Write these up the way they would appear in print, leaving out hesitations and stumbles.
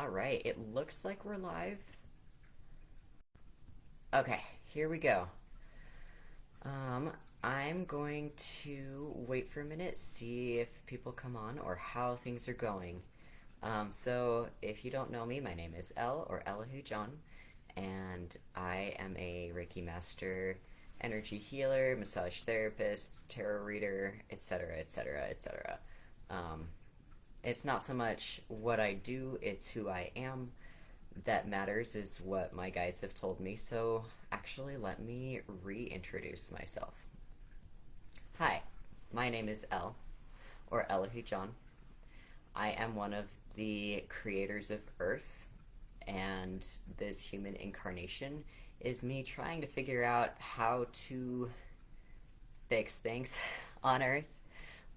All right, it looks like we're live. Okay, here we go. Um, I'm going to wait for a minute, see if people come on or how things are going. So if you don't know me, my name is El or Elihu John, and I am a Reiki master, energy healer, massage therapist, tarot reader, etc., etc., etc. Um, it's not so much what I do, it's who I am that matters, is what my guides have told me. So, actually, let me reintroduce myself. Hi, my name is El, or Elihu John. I am one of the creators of Earth, and this human incarnation is me trying to figure out how to fix things on Earth,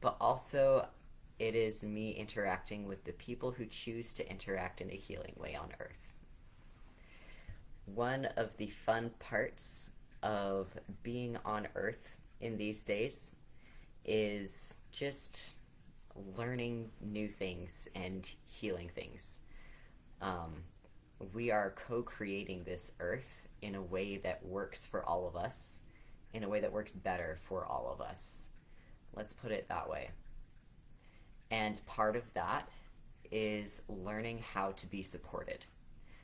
but also it is me interacting with the people who choose to interact in a healing way on Earth. One of the fun parts of being on Earth in these days is just learning new things and healing things. Um, we are co creating this Earth in a way that works for all of us, in a way that works better for all of us. Let's put it that way. And part of that is learning how to be supported.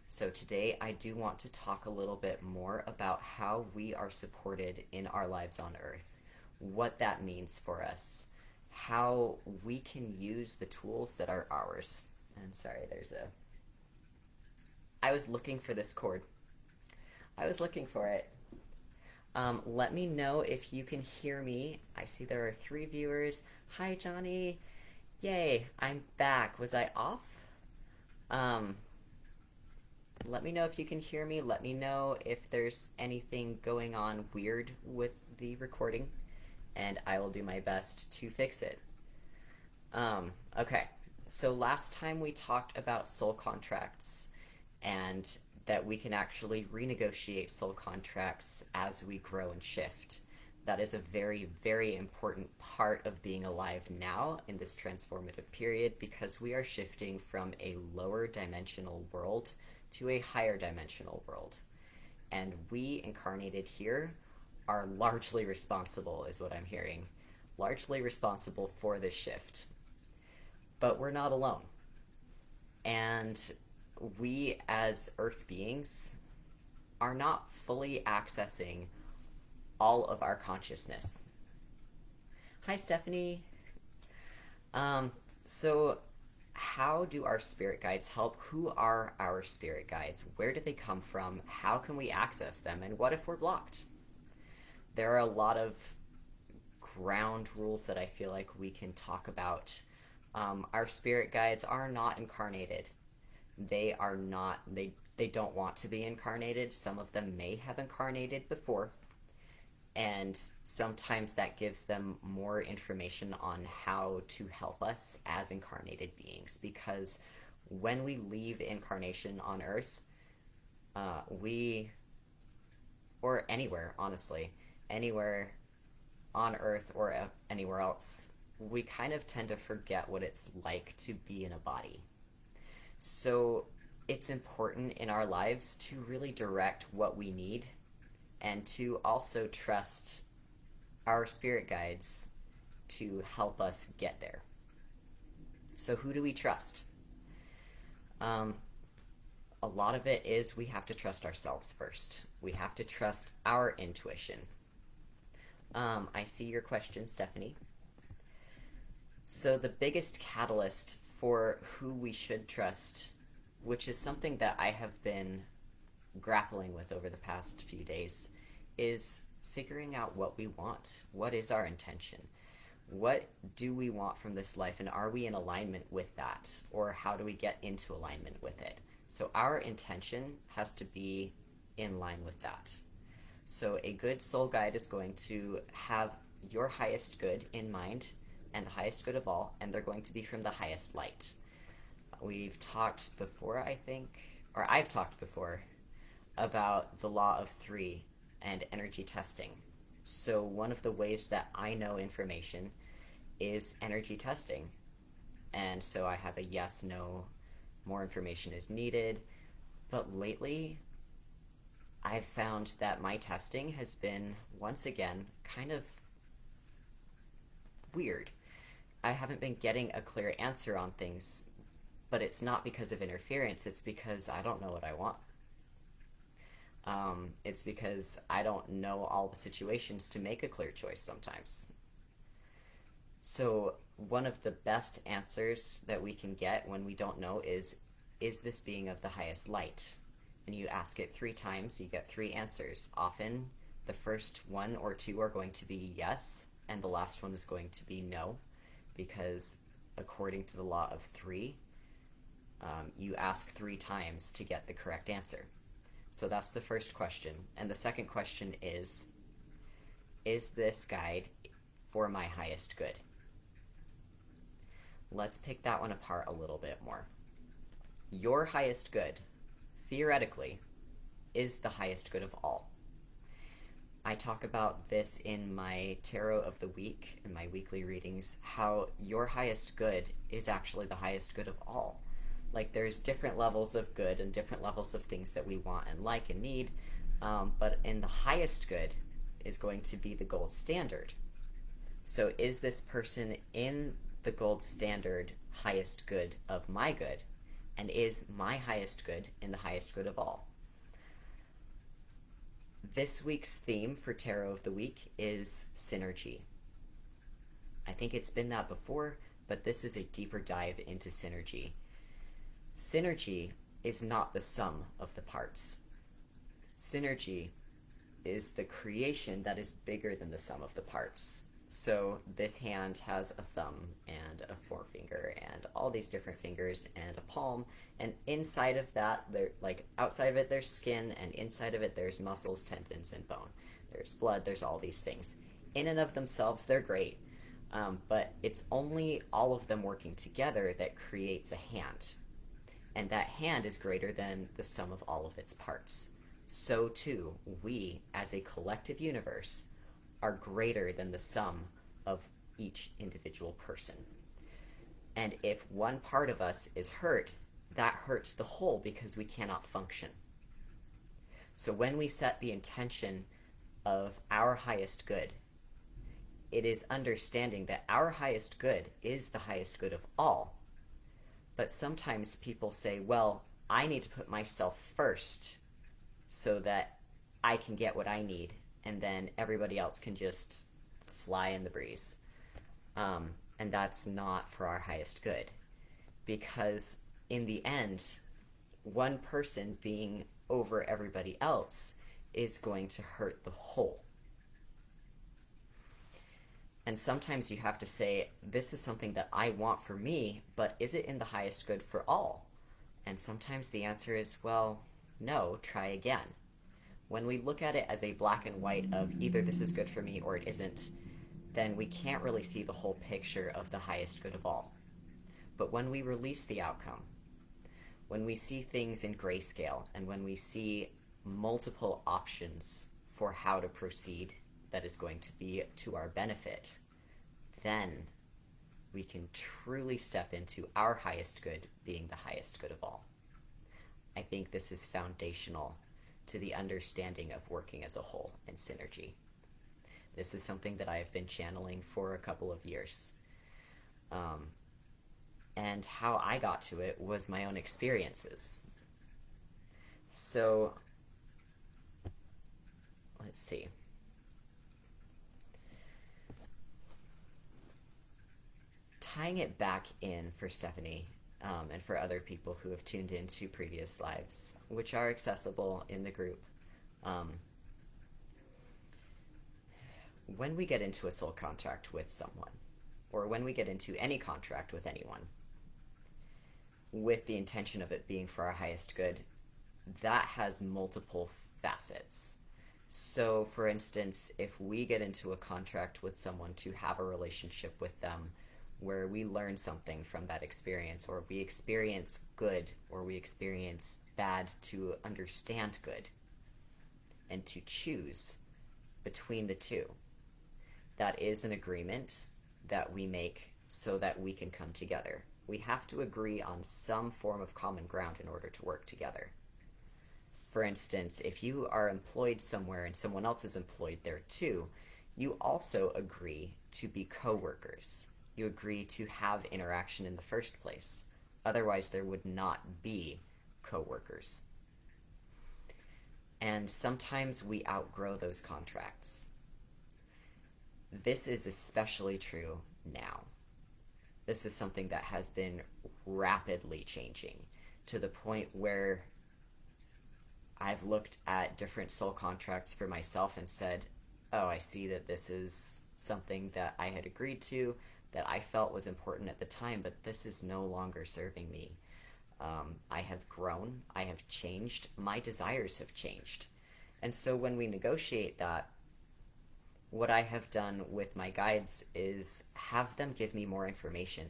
So today I do want to talk a little bit more about how we are supported in our lives on Earth, what that means for us, how we can use the tools that are ours. And sorry, I was looking for this cord. I was looking for it. Let me know if you can hear me. I see there are 3 viewers. Hi, Johnny. Yay, I'm back. Was I off? Let me know if you can hear me. Let me know if there's anything going on weird with the recording, and I will do my best to fix it. Okay, so last time we talked about soul contracts and that we can actually renegotiate soul contracts as we grow and shift. That is a very, very important part of being alive now in this transformative period, because we are shifting from a lower dimensional world to a higher dimensional world. And we incarnated here are largely responsible, is what I'm hearing. Largely responsible for this shift. But we're not alone. And we, as Earth beings, are not fully accessing all of our consciousness. Hi, Stephanie. So how do our spirit guides help? Who are our spirit guides? Where do they come from? How can we access them? And what if we're blocked? There are a lot of ground rules that I feel like we can talk about. Our spirit guides are not incarnated. They are not, they don't want to be incarnated. Some of them may have incarnated before, and sometimes that gives them more information on how to help us as incarnated beings, because when we leave incarnation on Earth, or anywhere, honestly, anywhere on Earth or anywhere else, we kind of tend to forget what it's like to be in a body. So it's important in our lives to really direct what we need, and to also trust our spirit guides to help us get there. So who do we trust? A lot of it is we have to trust ourselves first. We have to trust our intuition. I see your question, Stephanie. So the biggest catalyst for who we should trust, which is something that I have been grappling with over the past few days, is figuring out what we want. What is our intention? What do we want from this life, and are we in alignment with that? Or how do we get into alignment with it? So our intention has to be in line with that. So a good soul guide is going to have your highest good in mind, and the highest good of all, and they're going to be from the highest light. We've talked before, I think, or I've talked before, about the law of 3 and energy testing. So one of the ways that I know information is energy testing. And so I have a yes, no more information is needed. But lately, I've found that my testing has been, once again, kind of weird. I haven't been getting a clear answer on things, but it's not because of interference, it's because I don't know what I want. It's because I don't know all the situations to make a clear choice sometimes. So, one of the best answers that we can get when we don't know is this being of the highest light? And you ask it 3 times, you get 3 answers. Often, the first 1 or 2 are going to be yes, and the last one is going to be no, because according to the law of 3, you ask 3 times to get the correct answer. So that's the first question. And the second question is this guide for my highest good? Let's pick that one apart a little bit more. Your highest good, theoretically, is the highest good of all. I talk about this in my Tarot of the Week, in my weekly readings, how your highest good is actually the highest good of all. Like, there's different levels of good and different levels of things that we want and like and need, but in the highest good is going to be the gold standard. So is this person in the gold standard highest good of my good? And is my highest good in the highest good of all? This week's theme for Tarot of the Week is synergy. I think it's been that before, but this is a deeper dive into synergy. Synergy is not the sum of the parts. Synergy is the creation that is bigger than the sum of the parts. So this hand has a thumb and a forefinger and all these different fingers and a palm, and inside of that, outside of it there's skin, and inside of it there's muscles, tendons, and bone. There's blood, there's all these things. In and of themselves, they're great, but it's only all of them working together that creates a hand. And that hand is greater than the sum of all of its parts. So too, we, as a collective universe, are greater than the sum of each individual person. And if one part of us is hurt, that hurts the whole because we cannot function. So when we set the intention of our highest good, it is understanding that our highest good is the highest good of all. But sometimes people say, well, I need to put myself first so that I can get what I need, and then everybody else can just fly in the breeze. And that's not for our highest good. Because in the end, one person being over everybody else is going to hurt the whole. And sometimes you have to say, this is something that I want for me, but is it in the highest good for all? And sometimes the answer is, well, no, try again. When we look at it as a black and white of either this is good for me or it isn't, then we can't really see the whole picture of the highest good of all. But when we release the outcome, when we see things in grayscale, and when we see multiple options for how to proceed that is going to be to our benefit, then we can truly step into our highest good being the highest good of all. I think this is foundational to the understanding of working as a whole and synergy. This is something that I have been channeling for a couple of years. And how I got to it was my own experiences. So, let's see. Tying it back in for Stephanie, and for other people who have tuned into previous lives, which are accessible in the group. When we get into a soul contract with someone, or when we get into any contract with anyone, with the intention of it being for our highest good, that has multiple facets. So, for instance, if we get into a contract with someone to have a relationship with them where we learn something from that experience, or we experience good, or we experience bad, to understand good, and to choose between the two, that is an agreement that we make so that we can come together. we have to agree on some form of common ground in order to work together. For instance, if you are employed somewhere and someone else is employed there too, you also agree to be co-workers. You agree to have interaction in the first place. Otherwise, there would not be co-workers. And sometimes we outgrow those contracts. This is especially true now. This is something that has been rapidly changing to the point where I've looked at different soul contracts for myself and said, oh, I see that this is something that I had agreed to, that I felt was important at the time, but this is no longer serving me. I have grown, I have changed, my desires have changed. And so when we negotiate that, what I have done with my guides is have them give me more information.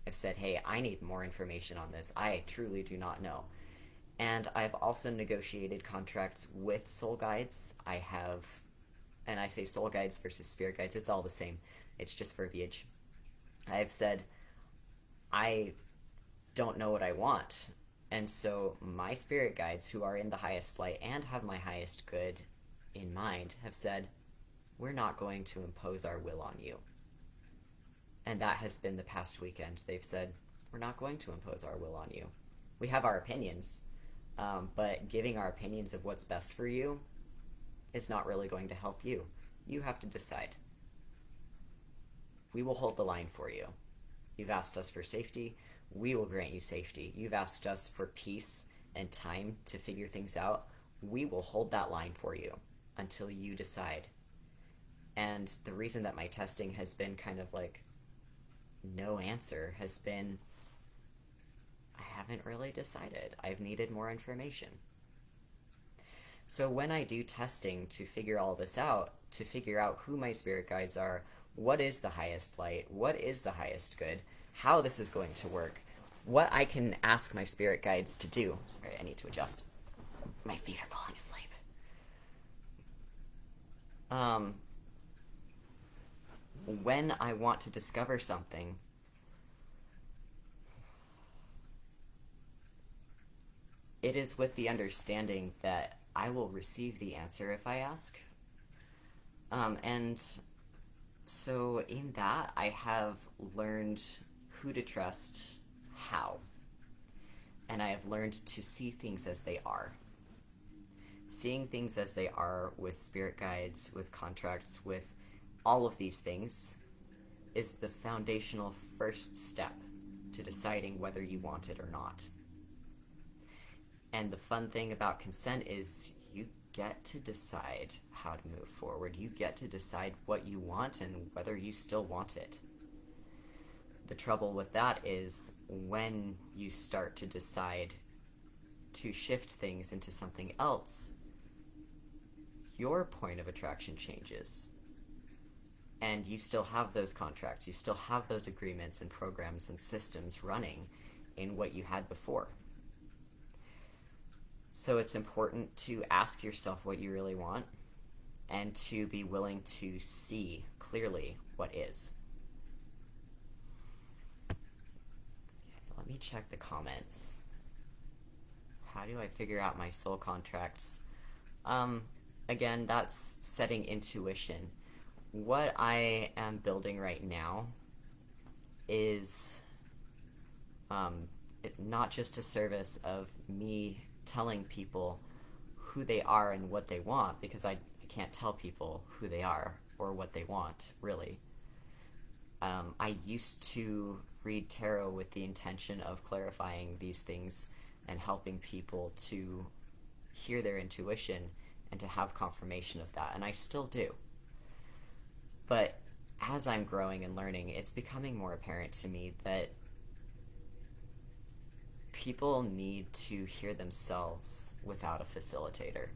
I've said, hey, I need more information on this. I truly do not know. And I've also negotiated contracts with soul guides. I have, and I say soul guides versus spirit guides, it's all the same. It's just verbiage. I've said, I don't know what I want. And so my spirit guides, who are in the highest light and have my highest good in mind, have said, we're not going to impose our will on you. And that has been the past weekend. They've said, we're not going to impose our will on you. We have our opinions, but giving our opinions of what's best for you is not really going to help you. You have to decide. We will hold the line for you. You've asked us for safety. We will grant you safety. You've asked us for peace and time to figure things out. We will hold that line for you until you decide. And the reason that my testing has been kind of like no answer has been, I haven't really decided. I've needed more information. So when I do testing to figure all this out, to figure out who my spirit guides are, what is the highest light, what is the highest good, how this is going to work, what I can ask my spirit guides to do. Sorry, I need to adjust. My feet are falling asleep. When I want to discover something, it is with the understanding that I will receive the answer if I ask. And so in that, I have learned who to trust, how. And I have learned to see things as they are. Seeing things as they are with spirit guides, with contracts, with all of these things is the foundational first step to deciding whether you want it or not. And the fun thing about consent is you get to decide how to move forward. You get to decide what you want and whether you still want it. The trouble with that is when you start to decide to shift things into something else, your point of attraction changes. And you still have those contracts, you still have those agreements and programs and systems running in what you had before. So it's important to ask yourself what you really want and to be willing to see clearly what is. Let me check the comments. How do I figure out my soul contracts? Again, that's setting intuition. What I am building right now is not just a service of me telling people who they are and what they want, because I can't tell people who they are or what they want, really. I used to read tarot with the intention of clarifying these things and helping people to hear their intuition and to have confirmation of that, and I still do. But as I'm growing and learning, it's becoming more apparent to me that people need to hear themselves without a facilitator.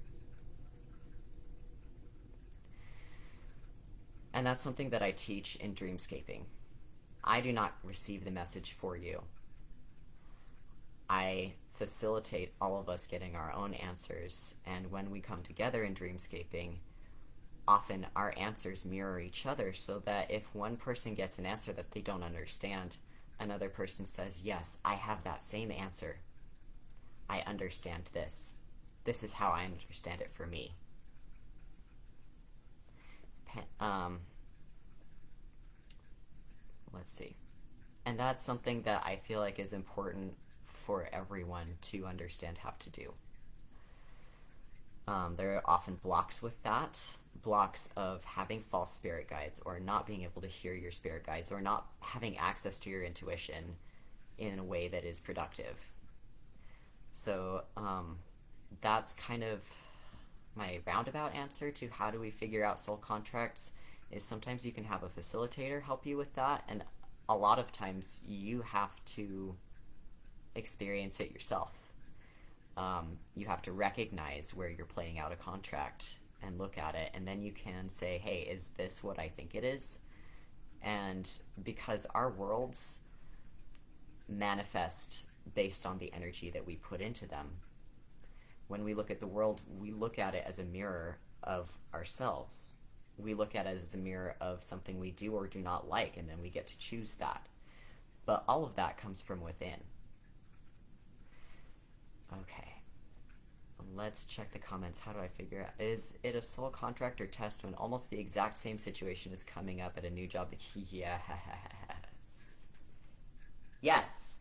And that's something that I teach in dreamscaping. I do not receive the message for you. I facilitate all of us getting our own answers, and when we come together in dreamscaping, often our answers mirror each other, so that if one person gets an answer that they don't understand, Another person says, yes, I have that same answer. I understand this. This is how I understand it for me. Let's see. And that's something that I feel like is important for everyone to understand how to do. There are often blocks with that, blocks of having false spirit guides, or not being able to hear your spirit guides, or not having access to your intuition in a way that is productive. So that's kind of my roundabout answer to how do we figure out soul contracts, is sometimes you can have a facilitator help you with that, and a lot of times you have to experience it yourself. You have to recognize where you're playing out a contract and look at it, and then you can say, hey, is this what I think it is? And because our worlds manifest based on the energy that we put into them, when we look at the world, we look at it as a mirror of ourselves. We look at it as a mirror of something we do or do not like, and then we get to choose that. But all of that comes from within. Okay. Let's check the comments. How do I figure out? Is it a soul contract or test when almost the exact same situation is coming up at a new job? Yes. Yes.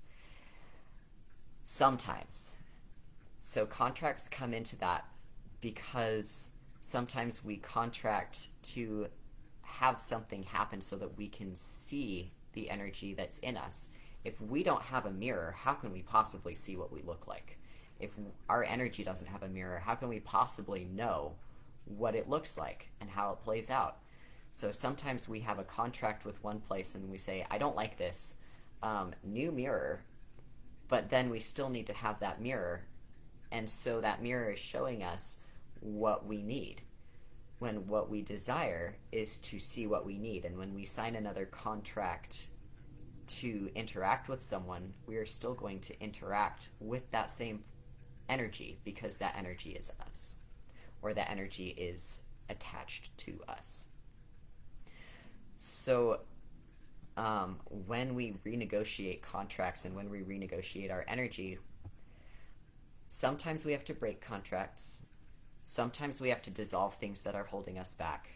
Sometimes. So contracts come into that because sometimes we contract to have something happen so that we can see the energy that's in us. If we don't have a mirror, how can we possibly see what we look like? If our energy doesn't have a mirror, how can we possibly know what it looks like and how it plays out? So sometimes we have a contract with one place and we say, I don't like this, new mirror, but then we still need to have that mirror, and so that mirror is showing us what we need, when what we desire is to see what we need. And when we sign another contract to interact with someone, we are still going to interact with that same energy because that energy is us, or that energy is attached to us. So when we renegotiate contracts and when we renegotiate our energy, sometimes we have to break contracts, sometimes we have to dissolve things that are holding us back,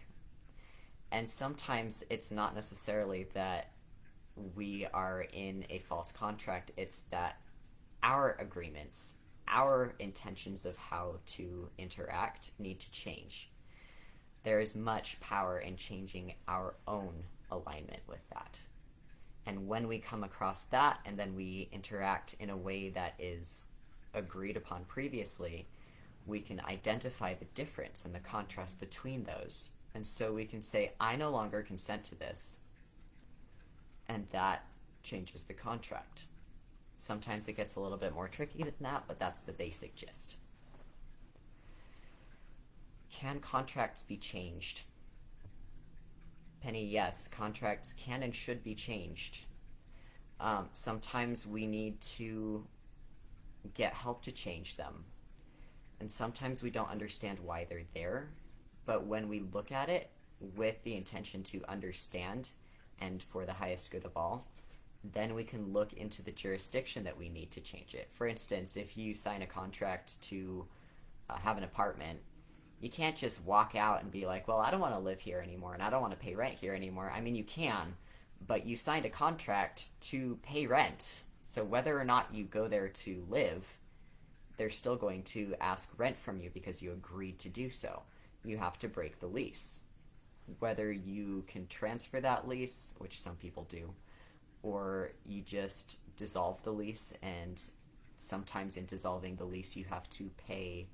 and sometimes it's not necessarily that we are in a false contract, it's that our agreements, our intentions of how to interact need to change. There is much power in changing our own alignment with that. And when we come across that and then we interact in a way that is agreed upon previously, we can identify the difference and the contrast between those. And so we can say, I no longer consent to this. And that changes the contract. Sometimes it gets a little bit more tricky than that, but that's the basic gist. Can contracts be changed? Penny, yes, contracts can and should be changed. Sometimes we need to get help to change them. And sometimes we don't understand why they're there, but when we look at it with the intention to understand and for the highest good of all, then we can look into the jurisdiction that we need to change it. For instance, if you sign a contract to have an apartment, you can't just walk out and be like, well, I don't want to live here anymore and I don't want to pay rent here anymore. I mean, you can, but you signed a contract to pay rent. So whether or not you go there to live, they're still going to ask rent from you because you agreed to do so. You have to break the lease. Whether you can transfer that lease, which some people do, or you just dissolve the lease, and sometimes in dissolving the lease you have to pay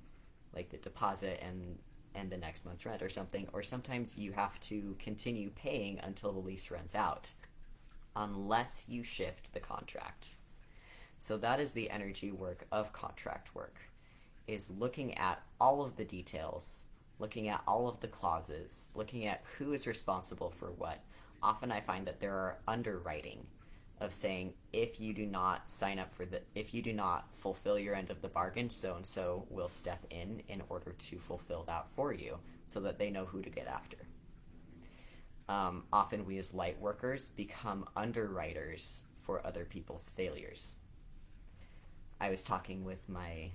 like the deposit and the next month's rent or something, or sometimes you have to continue paying until the lease runs out, unless you shift the contract. So that is the energy work of contract work, is looking at all of the details, looking at all of the clauses, looking at who is responsible for what. Often I find that there are underwriting of saying, if you do not sign up for if you do not fulfill your end of the bargain, so-and-so will step in order to fulfill that for you, so that they know who to get after. Often we as light workers become underwriters for other people's failures. I was talking with my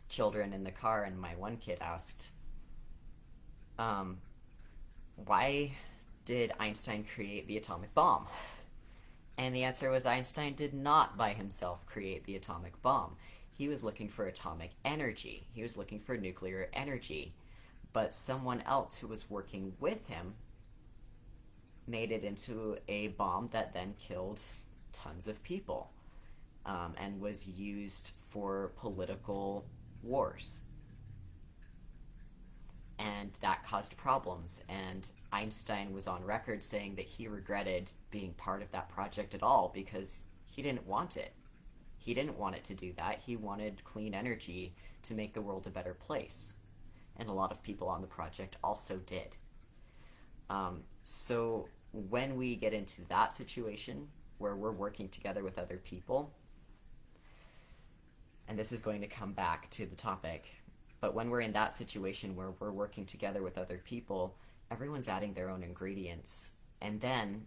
children in the car, and my one kid asked, why did Einstein create the atomic bomb? And the answer was Einstein did not by himself create the atomic bomb. He was looking for atomic energy. He was looking for nuclear energy. But someone else who was working with him made it into a bomb that then killed tons of people, and was used for political wars. And that caused problems, and Einstein was on record saying that he regretted being part of that project at all because he didn't want it. He didn't want it to do that. He wanted clean energy to make the world a better place. And a lot of people on the project also did. So when we get into that situation where we're working together with other people, and this is going to come back to the topic, but when we're in that situation where we're working together with other people, everyone's adding their own ingredients. And then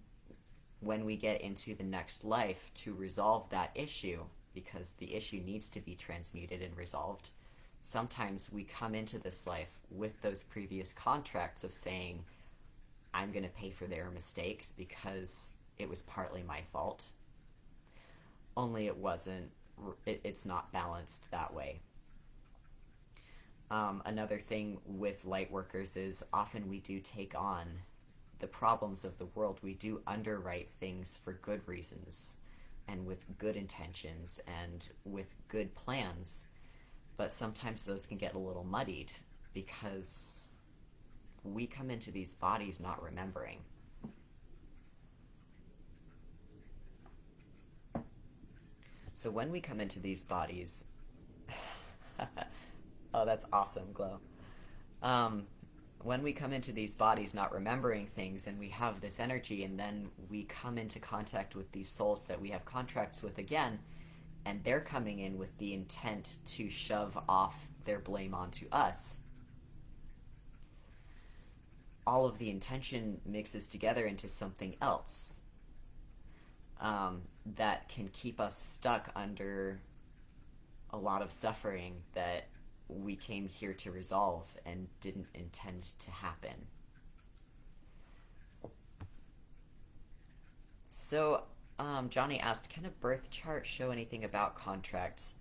when we get into the next life to resolve that issue, because the issue needs to be transmuted and resolved, sometimes we come into this life with those previous contracts of saying, I'm going to pay for their mistakes because it was partly my fault. Only it wasn't, it's not balanced that way. Another thing with light workers is often we do take on the problems of the world. We do underwrite things for good reasons and with good intentions and with good plans, but sometimes those can get a little muddied because we come into these bodies not remembering. So when we come into these bodies, oh, that's awesome, Glow. When we come into these bodies not remembering things and we have this energy, and then we come into contact with these souls that we have contracts with again, and they're coming in with the intent to shove off their blame onto us, all of the intention mixes together into something else that can keep us stuck under a lot of suffering that we came here to resolve and didn't intend to happen. So, Johnny asked, can a birth chart show anything about contracts?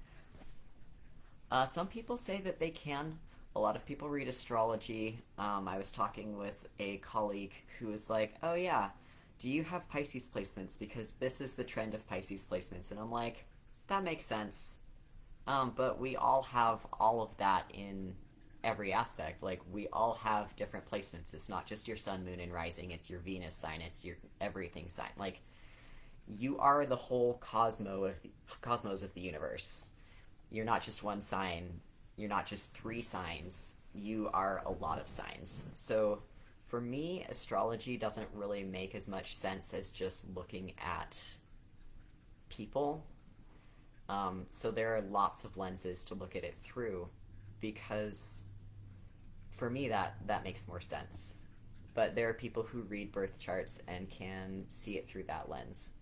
Some people say that they can. A lot of people read astrology. I was talking with a colleague who was like, oh yeah, do you have Pisces placements? Because this is the trend of Pisces placements. And I'm like, that makes sense. But we all have all of that in every aspect. Like, we all have different placements. It's not just your sun, moon, and rising. It's your Venus sign. It's your everything sign. Like, you are the whole cosmos of the universe. You're not just one sign. You're not just three signs. You are a lot of signs. So for me, astrology doesn't really make as much sense as just looking at people. So there are lots of lenses to look at it through, because for me that makes more sense. But there are people who read birth charts and can see it through that lens.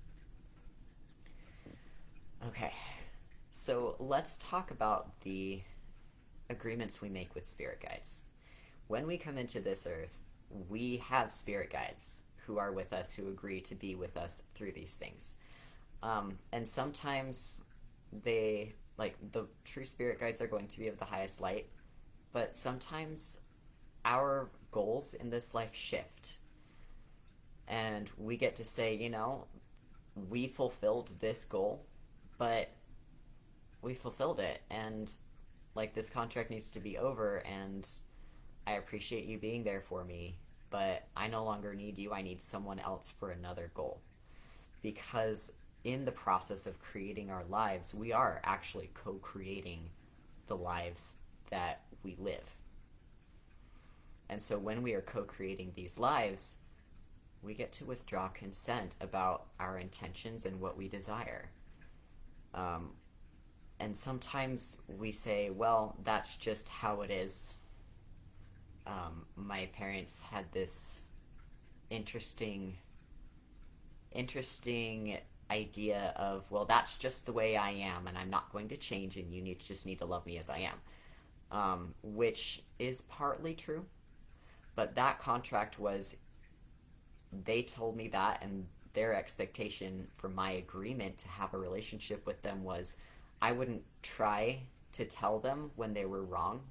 Okay, so let's talk about the agreements we make with spirit guides. When we come into this earth, we have spirit guides who are with us, who agree to be with us through these things. And sometimes they, like, the true spirit guides are going to be of the highest light, but sometimes our goals in this life shift. And we get to say, you know, we fulfilled this goal, but we fulfilled it, and like, this contract needs to be over, and I appreciate you being there for me, but I no longer need you. I need someone else for another goal. Because in the process of creating our lives, we are actually co-creating the lives that we live. And so when we are co-creating these lives, we get to withdraw consent about our intentions and what we desire. And sometimes we say, well, that's just how it is. My parents had this interesting idea of, well, that's just the way I am, and I'm not going to change, and you just need to love me as I am, which is partly true. But that contract was, they told me that, and their expectation for my agreement to have a relationship with them was I wouldn't try to tell them when they were wrong.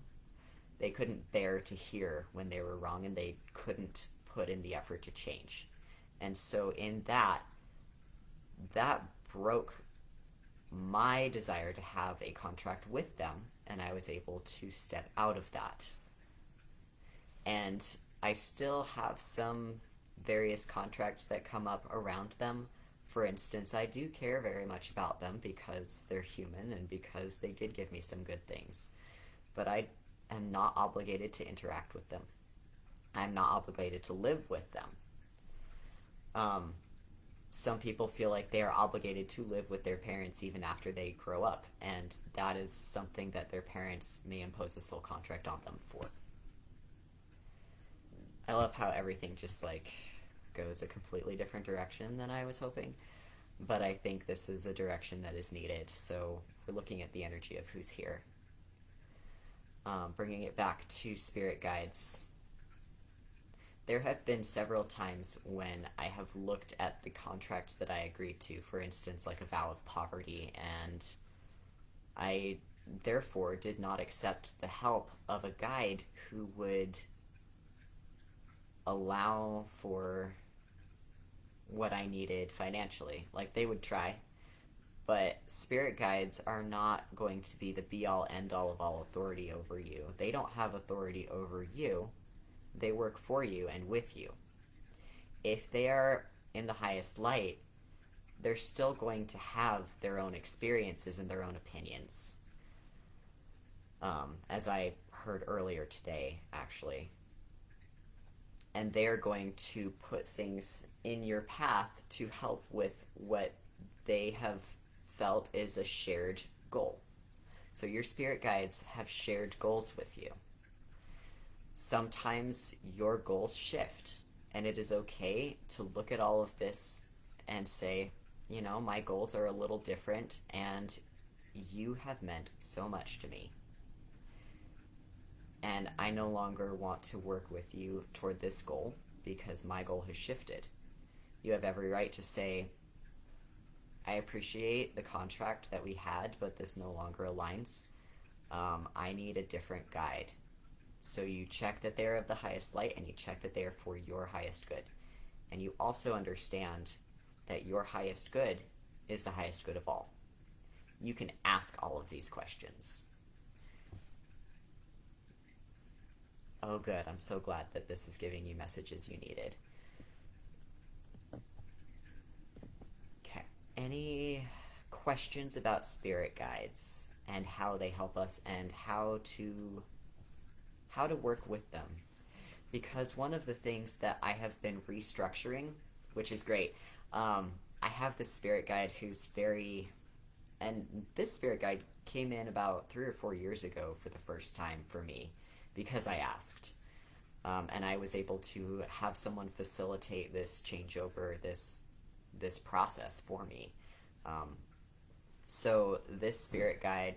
They couldn't bear to hear when they were wrong, and they couldn't put in the effort to change. And so in that broke my desire to have a contract with them, and I was able to step out of that. And I still have some various contracts that come up around them. For instance, I do care very much about them because they're human and because they did give me some good things. But I am not obligated to interact with them. I'm not obligated to live with them. Some people feel like they are obligated to live with their parents even after they grow up, and that is something that their parents may impose a soul contract on them for. I love how everything just like goes a completely different direction than I was hoping, but I think this is a direction that is needed. So we're looking at the energy of who's here. Bringing it back to spirit guides. There have been several times when I have looked at the contracts that I agreed to, for instance, like a vow of poverty, and I therefore did not accept the help of a guide who would allow for what I needed financially. Like, they would try, but spirit guides are not going to be the be-all, end-all of all authority over you. They don't have authority over you. They work for you and with you. If they are in the highest light, they're still going to have their own experiences and their own opinions. As I heard earlier today, actually. And they're going to put things in your path to help with what they have felt is a shared goal. So your spirit guides have shared goals with you. Sometimes your goals shift, and it is okay to look at all of this and say, you know, my goals are a little different, and you have meant so much to me. And I no longer want to work with you toward this goal because my goal has shifted. You have every right to say, I appreciate the contract that we had, but this no longer aligns. I need a different guide. So you check that they're of the highest light, and you check that they are for your highest good. And you also understand that your highest good is the highest good of all. You can ask all of these questions. Oh, good. I'm so glad that this is giving you messages you needed. Okay. Any questions about spirit guides and how they help us and how to work with them? Because one of the things that I have been restructuring, which is great, I have this spirit guide who's and this spirit guide came in about 3 or 4 years ago for the first time for me, because I asked. And I was able to have someone facilitate this changeover, this process for me. So this spirit guide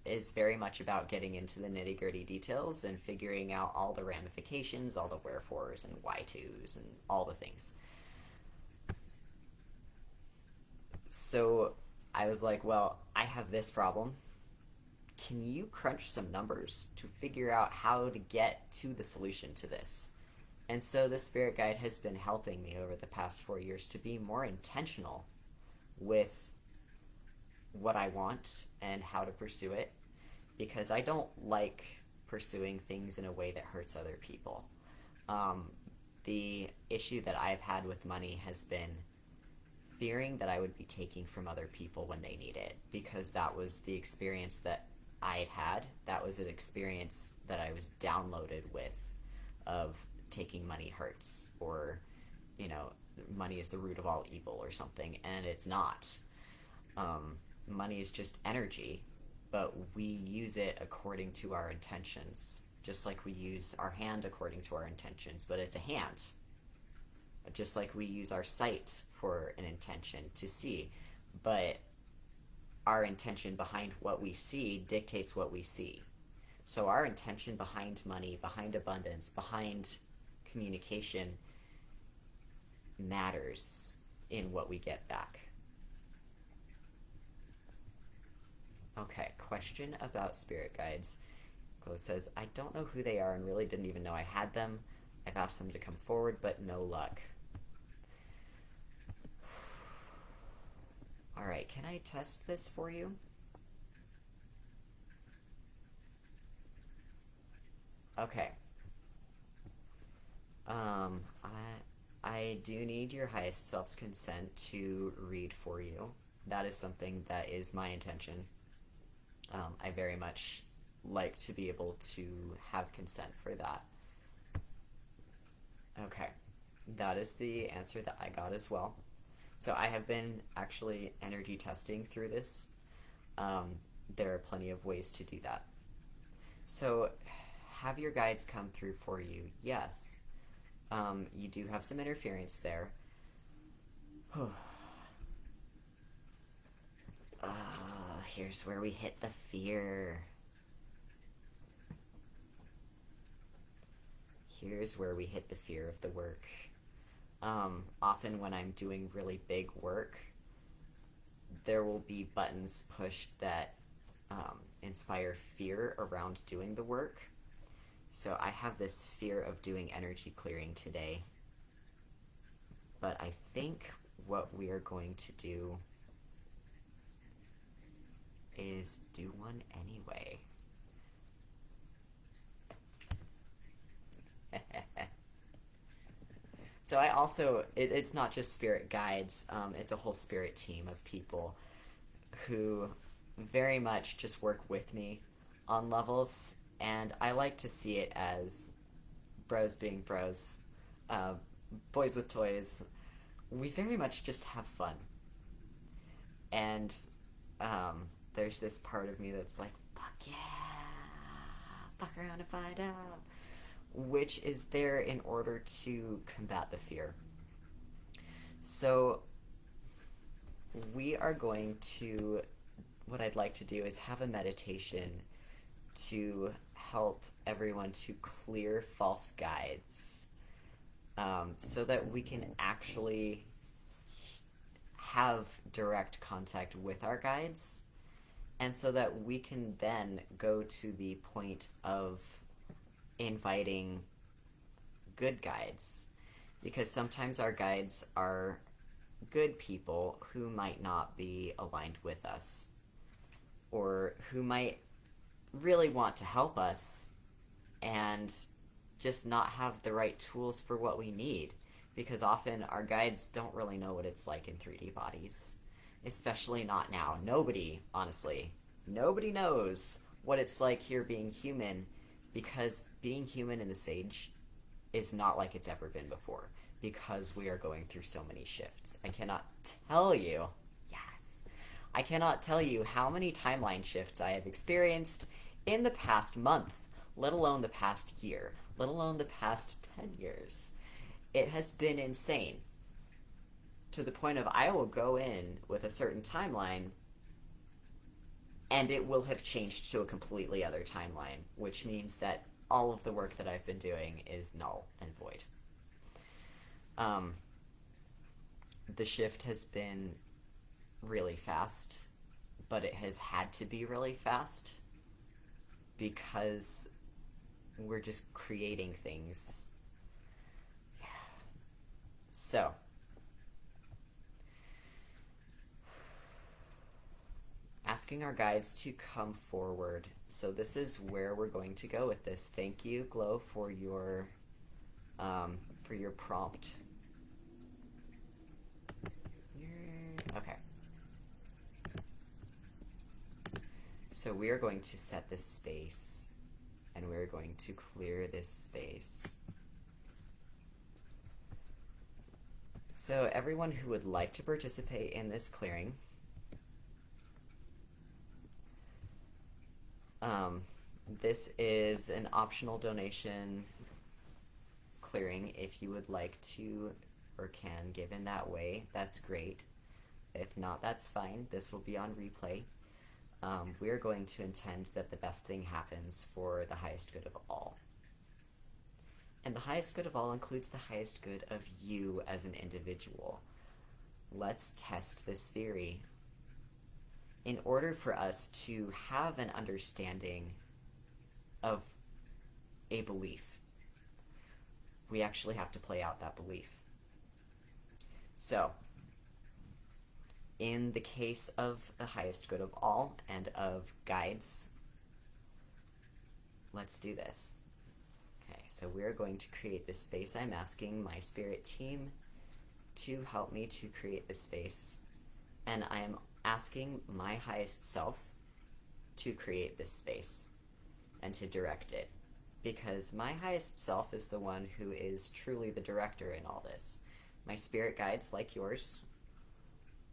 is very much about getting into the nitty-gritty details and figuring out all the ramifications, all the wherefores and why-tos and all the things. So I was like, well, I have this problem. Can you crunch some numbers to figure out how to get to the solution to this? And so the spirit guide has been helping me over the past 4 years to be more intentional with what I want and how to pursue it, because I don't like pursuing things in a way that hurts other people. The issue that I've had with money has been fearing that I would be taking from other people when they need it, because that was the experience that I had. That was an experience that I was downloaded with, of taking money hurts, or, you know, money is the root of all evil or something, and it's not. Money is just energy, but we use it according to our intentions, just like we use our hand according to our intentions, but it's a hand. Just like we use our sight for an intention to see, but our intention behind what we see dictates what we see. So our intention behind money, behind abundance, behind communication matters in what we get back. Okay, question about spirit guides. Chloe says, I don't know who they are and really didn't even know I had them. I've asked them to come forward, but no luck. Alright, can I test this for you? Okay. I do need your highest self's consent to read for you. That is something that is my intention. I very much like to be able to have consent for that. Okay. That is the answer that I got as well. So I have been actually energy testing through this. There are plenty of ways to do that. So have your guides come through for you? Yes. You do have some interference there. Here's where we hit the fear. Here's where we hit the fear of the work. Often when I'm doing really big work, there will be buttons pushed that inspire fear around doing the work. So I have this fear of doing energy clearing today. But I think what we are going to do is do one anyway. So I also, it's not just spirit guides, it's a whole spirit team of people who very much just work with me on levels, and I like to see it as bros being bros, boys with toys. We very much just have fun. And there's this part of me that's like, fuck yeah, fuck around and find out, which is there in order to combat the fear. So we are going to, what I'd like to do is have a meditation to help everyone to clear false guides, so that we can actually have direct contact with our guides, and so that we can then go to the point of inviting good guides, because sometimes our guides are good people who might not be aligned with us, or who might really want to help us and just not have the right tools for what we need, because often our guides don't really know what it's like in 3D bodies, especially not now. Nobody, honestly, nobody knows what it's like here being human, because being human in the Sage is not like it's ever been before, because we are going through so many shifts. I cannot tell you, yes, I cannot tell you how many timeline shifts I have experienced in the past month, let alone the past year, let alone the past 10 years. It has been insane, to the point of I will go in with a certain timeline and it will have changed to a completely other timeline, which means that all of the work that I've been doing is null and void. The shift has been really fast, but it has had to be really fast because we're just creating things. So, asking our guides to come forward. So this is where we're going to go with this. Thank you, Glow, for your prompt. Okay. So we are going to set this space, and we're going to clear this space. So everyone who would like to participate in this clearing, this is an optional donation clearing if you would like to or can give in that way, that's great. If not, that's fine. This will be on replay. We're going to intend that the best thing happens for the highest good of all. And the highest good of all includes the highest good of you as an individual. Let's test this theory. In order for us to have an understanding of a belief, we actually have to play out that belief. So, in the case of the highest good of all and of guides, let's do this. Okay, so we're going to create this space. I'm asking my spirit team to help me to create this space, and I am asking my highest self to create this space and to direct it, because my highest self is the one who is truly the director in all this. My spirit guides, like yours,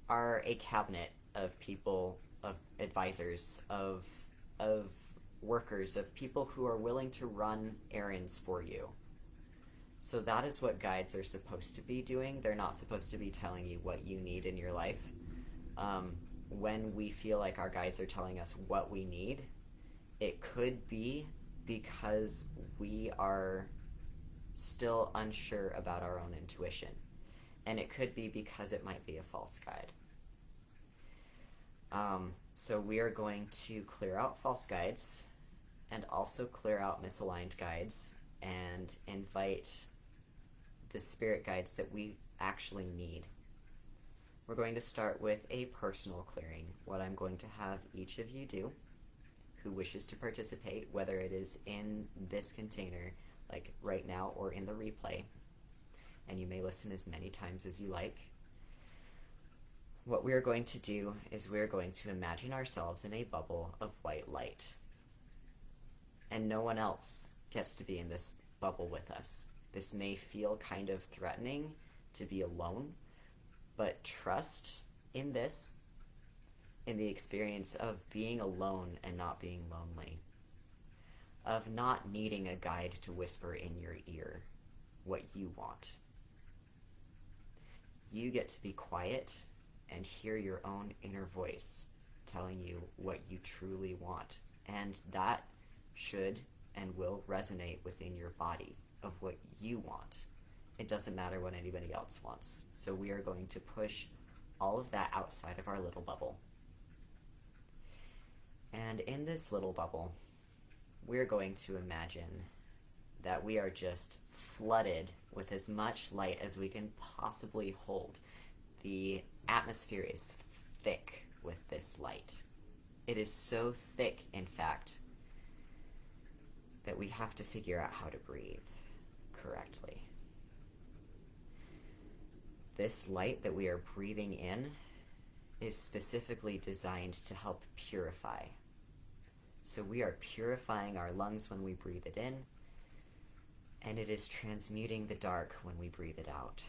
are a cabinet of people, of advisors, of workers, of people who are willing to run errands for you. So that is what guides are supposed to be doing. They're not supposed to be telling you what you need in your life. When we feel like our guides are telling us what we need, it could be because we are still unsure about our own intuition. And it could be because it might be a false guide. So we are going to clear out false guides and also clear out misaligned guides and invite the spirit guides that we actually need. We're going to start with a personal clearing. What I'm going to have each of you do who wishes to participate, whether it is in this container, like right now, or in the replay, and you may listen as many times as you like. What we're going to do is we're going to imagine ourselves in a bubble of white light. And no one else gets to be in this bubble with us. This may feel kind of threatening to be alone, but trust in this, in the experience of being alone and not being lonely, of not needing a guide to whisper in your ear what you want. You get to be quiet and hear your own inner voice telling you what you truly want. And that should and will resonate within your body of what you want. It doesn't matter what anybody else wants. So we are going to push all of that outside of our little bubble. And in this little bubble, we're going to imagine that we are just flooded with as much light as we can possibly hold. The atmosphere is thick with this light. It is so thick, in fact, that we have to figure out how to breathe correctly. This light that we are breathing in is specifically designed to help purify. So we are purifying our lungs when we breathe it in, and it is transmuting the dark when we breathe it out.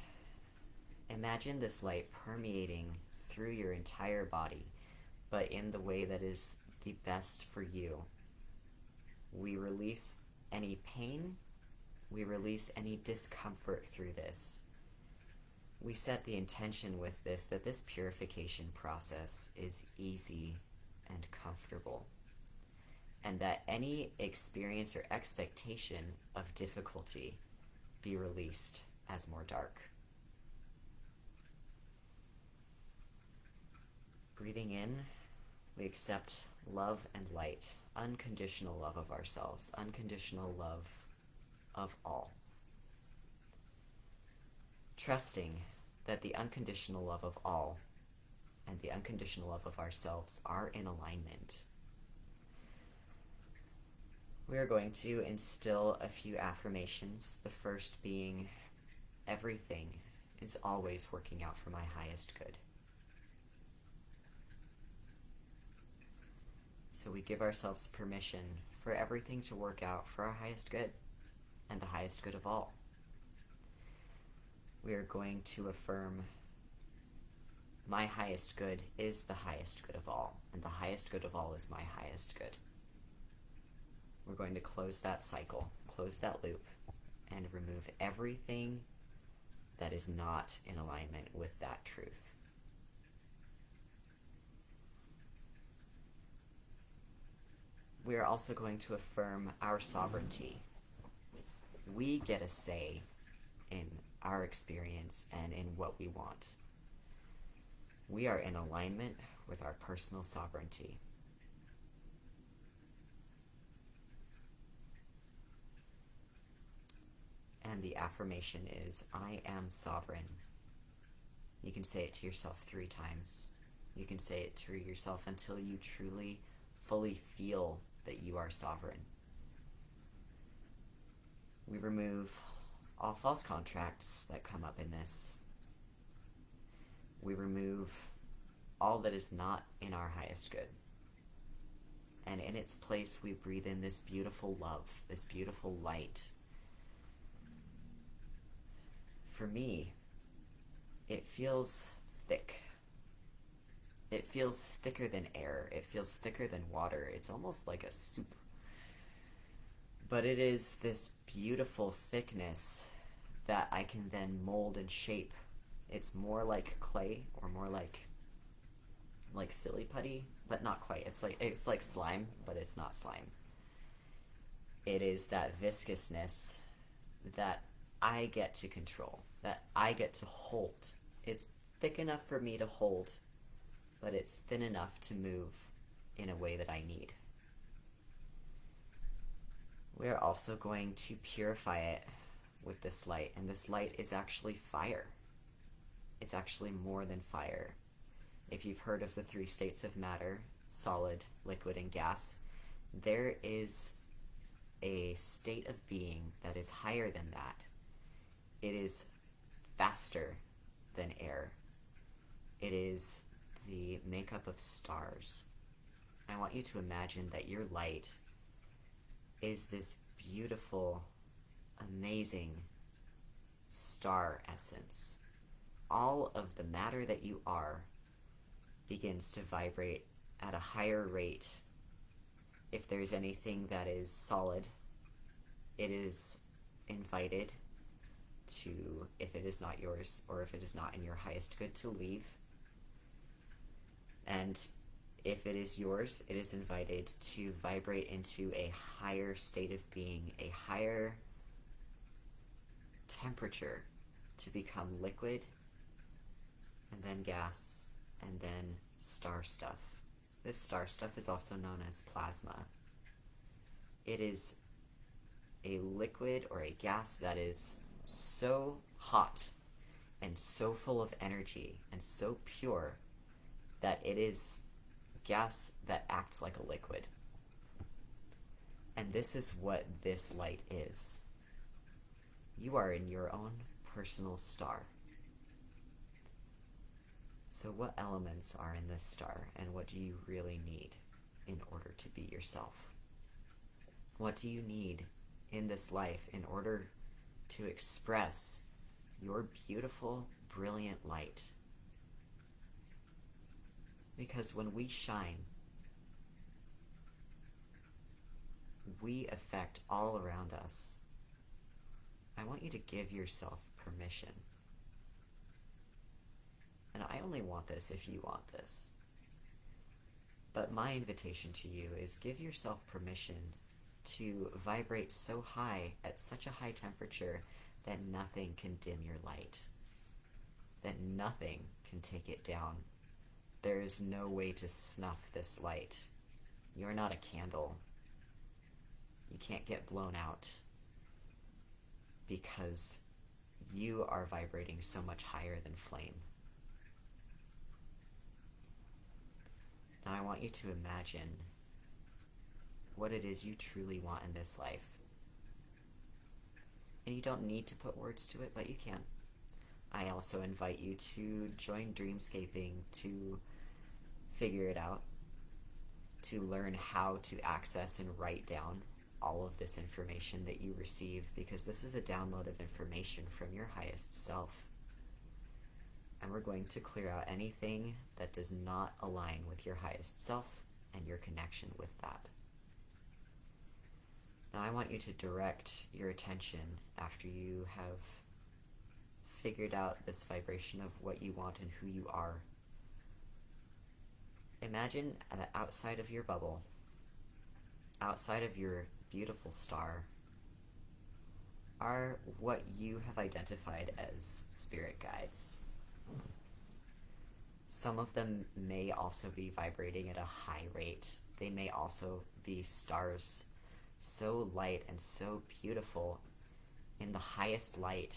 Imagine this light permeating through your entire body, but in the way that is the best for you. We release any pain, we release any discomfort through this. We set the intention with this that this purification process is easy and comfortable, and that any experience or expectation of difficulty be released as more dark. Breathing in, we accept love and light, unconditional love of ourselves, unconditional love of all. Trusting that the unconditional love of all and the unconditional love of ourselves are in alignment. We are going to instill a few affirmations, the first being, everything is always working out for my highest good. So we give ourselves permission for everything to work out for our highest good and the highest good of all. We are going to affirm, my highest good is the highest good of all, and the highest good of all is my highest good. We're going to close that cycle, close that loop, and remove everything that is not in alignment with that truth. We are also going to affirm our sovereignty. We get a say in our experience and in what we want. We are in alignment with our personal sovereignty. And the affirmation is, I am sovereign. You can say it to yourself 3 times. You can say it to yourself until you truly, fully feel that you are sovereign. We remove all false contracts that come up in this. We remove all that is not in our highest good. And in its place, we breathe in this beautiful love, this beautiful light. For me, it feels thick. It feels thicker than air. It feels thicker than water. It's almost like a soup. But it is this beautiful thickness that I can then mold and shape. It's more like clay, or more like silly putty, but not quite. It's like slime, but it's not slime. It is that viscousness that I get to control, that I get to hold. It's thick enough for me to hold, but it's thin enough to move in a way that I need. We're also going to purify it with this light, and this light is actually fire. It's actually more than fire. If you've heard of the 3 states of matter, solid, liquid, and gas, there is a state of being that is higher than that. It is faster than air. It is the makeup of stars. I want you to imagine that your light is this beautiful, amazing star essence. All of the matter that you are begins to vibrate at a higher rate. If there's anything that is solid, it is invited to, if it is not yours or if it is not in your highest good, to leave. And if it is yours, it is invited to vibrate into a higher state of being, a higher temperature, to become liquid, and then gas, and then star stuff. This star stuff is also known as plasma. It is a liquid or a gas that is so hot and so full of energy and so pure that it is gas that acts like a liquid. And this is what this light is. You are in your own personal star. So what elements are in this star, and what do you really need in order to be yourself? What do you need in this life in order to express your beautiful, brilliant light? Because when we shine, we affect all around us. I want you to give yourself permission. And I only want this if you want this. But my invitation to you is, give yourself permission to vibrate so high, at such a high temperature, that nothing can dim your light. That nothing can take it down. There is no way to snuff this light. You're not a candle. You can't get blown out, because you are vibrating so much higher than flame. Now I want you to imagine what it is you truly want in this life. And you don't need to put words to it, but you can. I also invite you to join Dreamscaping to figure it out, to learn how to access and write down all of this information that you receive, because this is a download of information from your highest self. And we're going to clear out anything that does not align with your highest self and your connection with that. Now I want you to direct your attention, after you have figured out this vibration of what you want and who you are, imagine that outside of your bubble, outside of your beautiful star, are what you have identified as spirit guides. Some of them may also be vibrating at a high rate. They may also be stars so light and so beautiful in the highest light,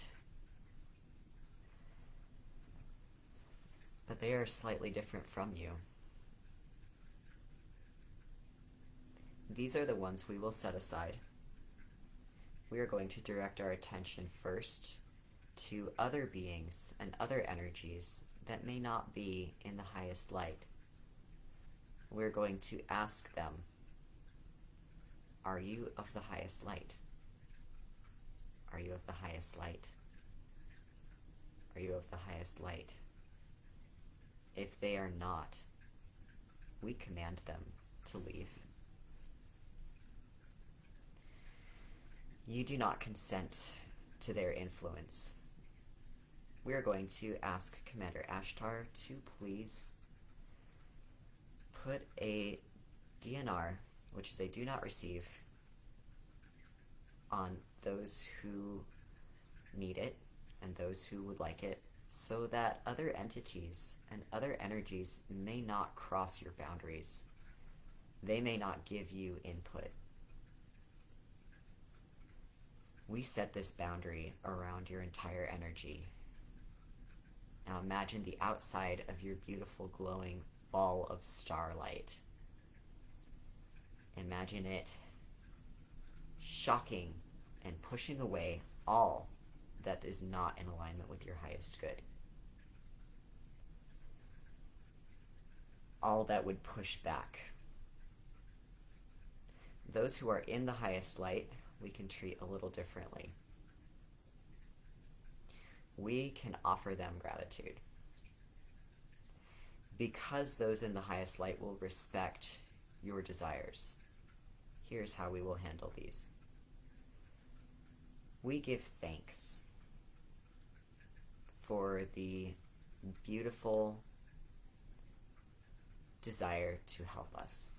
but they are slightly different from you. These are the ones we will set aside. We are going to direct our attention first to other beings and other energies that may not be in the highest light. We're going to ask them, are you of the highest light? Are you of the highest light? Are you of the highest light? If they are not, we command them to leave. You do not consent to their influence. We are going to ask Commander Ashtar to please put a DNR, which is a do not receive, on those who need it and those who would like it, so that other entities and other energies may not cross your boundaries. They may not give you input. We set this boundary around your entire energy. Now imagine the outside of your beautiful glowing ball of starlight. Imagine it shocking and pushing away all that is not in alignment with your highest good. All that would push back. Those who are in the highest light, we can treat a little differently. We can offer them gratitude. Because those in the highest light will respect your desires, here's how we will handle these. We give thanks for the beautiful desire to help us.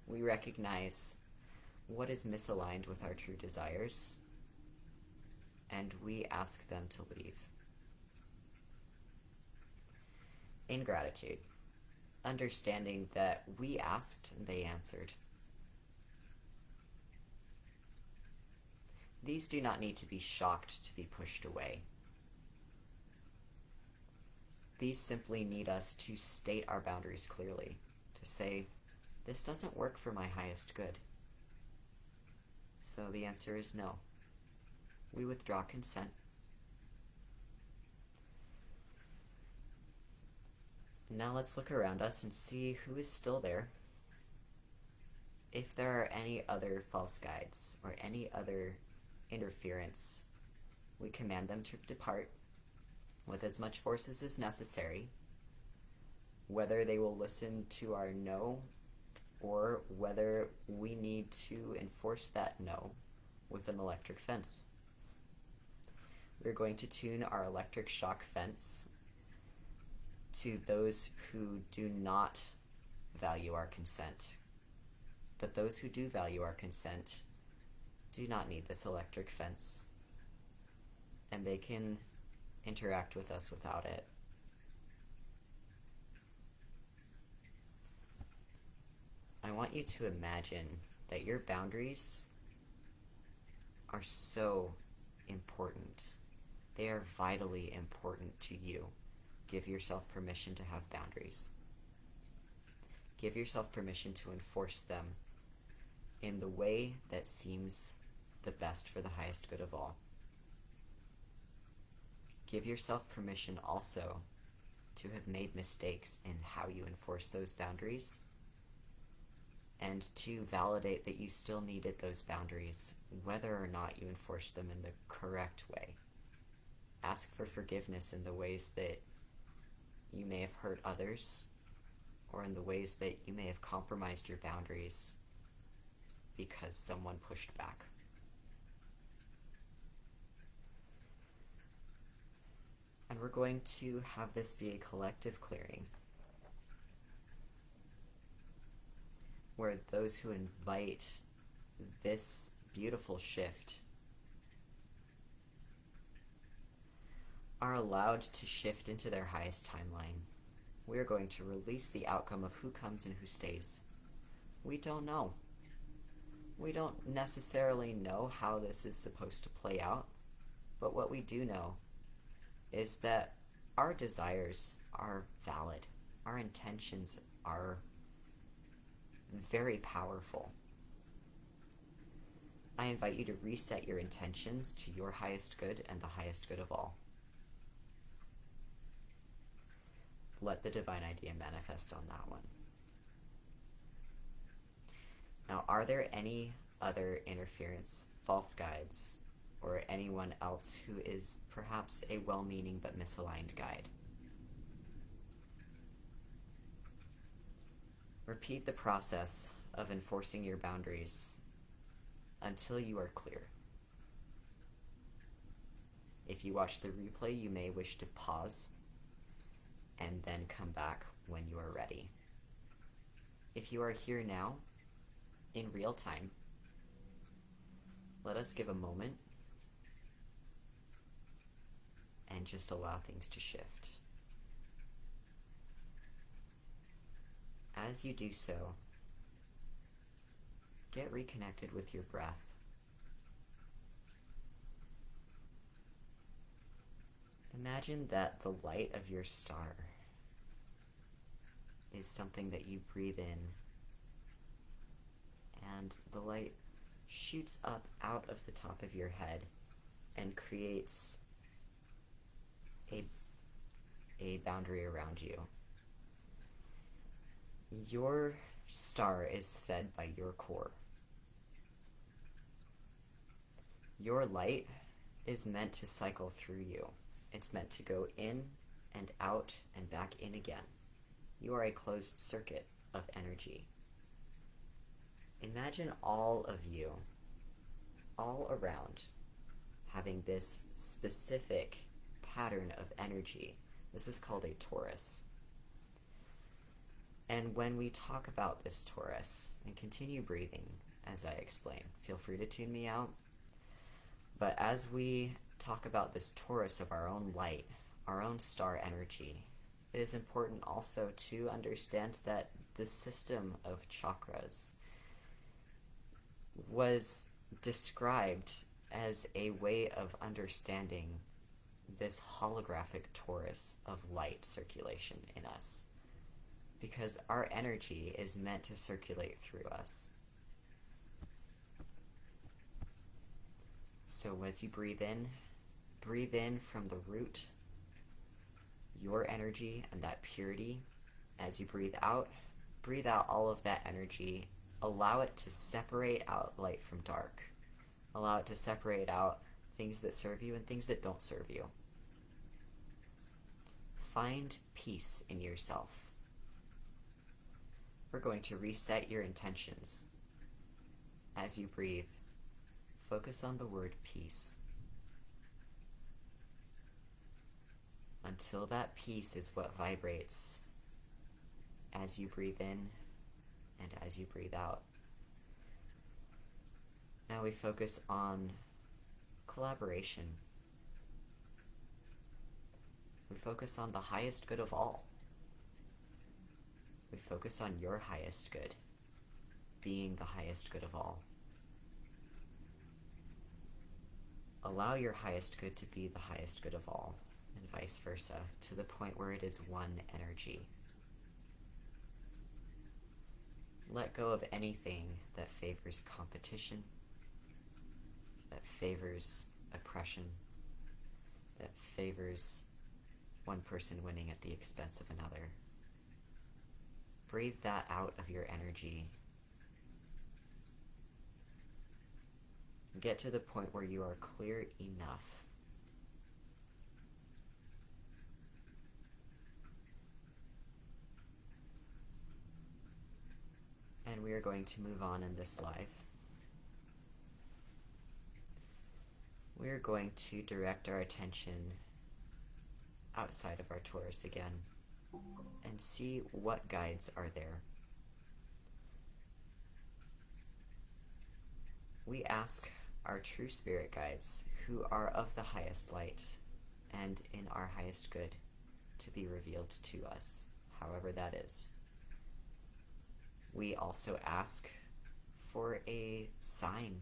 We recognize what is misaligned with our true desires, and we ask them to leave. In gratitude, understanding that we asked and they answered. These do not need to be shocked to be pushed away. These simply need us to state our boundaries clearly, to say, this doesn't work for my highest good. So the answer is no. We withdraw consent. Now let's look around us and see who is still there. If there are any other false guides or any other interference, we command them to depart with as much force as is necessary, whether they will listen to our no or whether we need to enforce that no with an electric fence. We're going to tune our electric shock fence to those who do not value our consent. But those who do value our consent do not need this electric fence, and they can interact with us without it. I want you to imagine that your boundaries are so important. They are vitally important to you. Give yourself permission to have boundaries. Give yourself permission to enforce them in the way that seems the best for the highest good of all. Give yourself permission also to have made mistakes in how you enforce those boundaries, and to validate that you still needed those boundaries, whether or not you enforced them in the correct way. Ask for forgiveness in the ways that you may have hurt others, or in the ways that you may have compromised your boundaries because someone pushed back. And we're going to have this be a collective clearing where those who invite this beautiful shift are allowed to shift into their highest timeline. We're going to release the outcome of who comes and who stays. We don't know. We don't necessarily know how this is supposed to play out, but what we do know is that our desires are valid. Our intentions are very powerful. I invite you to reset your intentions to your highest good and the highest good of all. Let the divine idea manifest on that one. Now, are there any other interference, false guides, or anyone else who is perhaps a well-meaning but misaligned guide? Repeat the process of enforcing your boundaries until you are clear. If you watch the replay, you may wish to pause and then come back when you are ready. If you are here now, in real time, let us give a moment and just allow things to shift. As you do so, get reconnected with your breath. Imagine that the light of your star is something that you breathe in, and the light shoots up out of the top of your head and creates a boundary around you. Your star is fed by your core. Your light is meant to cycle through you. It's meant to go in and out and back in again. You are a closed circuit of energy. Imagine all of you, all around, having this specific pattern of energy. This is called a torus. And when we talk about this torus, and continue breathing as I explain, feel free to tune me out. But as we talk about this torus of our own light, our own star energy, it is important also to understand that the system of chakras was described as a way of understanding this holographic torus of light circulation in us, because our energy is meant to circulate through us. So as you breathe in from the root, your energy and that purity. As you breathe out all of that energy. Allow it to separate out light from dark. Allow it to separate out things that serve you and things that don't serve you. Find peace in yourself. We're going to reset your intentions. As you breathe, focus on the word peace. Until that peace is what vibrates as you breathe in and as you breathe out. Now we focus on collaboration. We focus on the highest good of all. We focus on your highest good, being the highest good of all. Allow your highest good to be the highest good of all, and vice versa, to the point where it is one energy. Let go of anything that favors competition, that favors oppression, that favors one person winning at the expense of another. Breathe that out of your energy. Get to the point where you are clear enough and we are going to move on in this live. We are going to direct our attention outside of our torus again and see what guides are there. We ask our true spirit guides, who are of the highest light and in our highest good, to be revealed to us, however that is. We also ask for a sign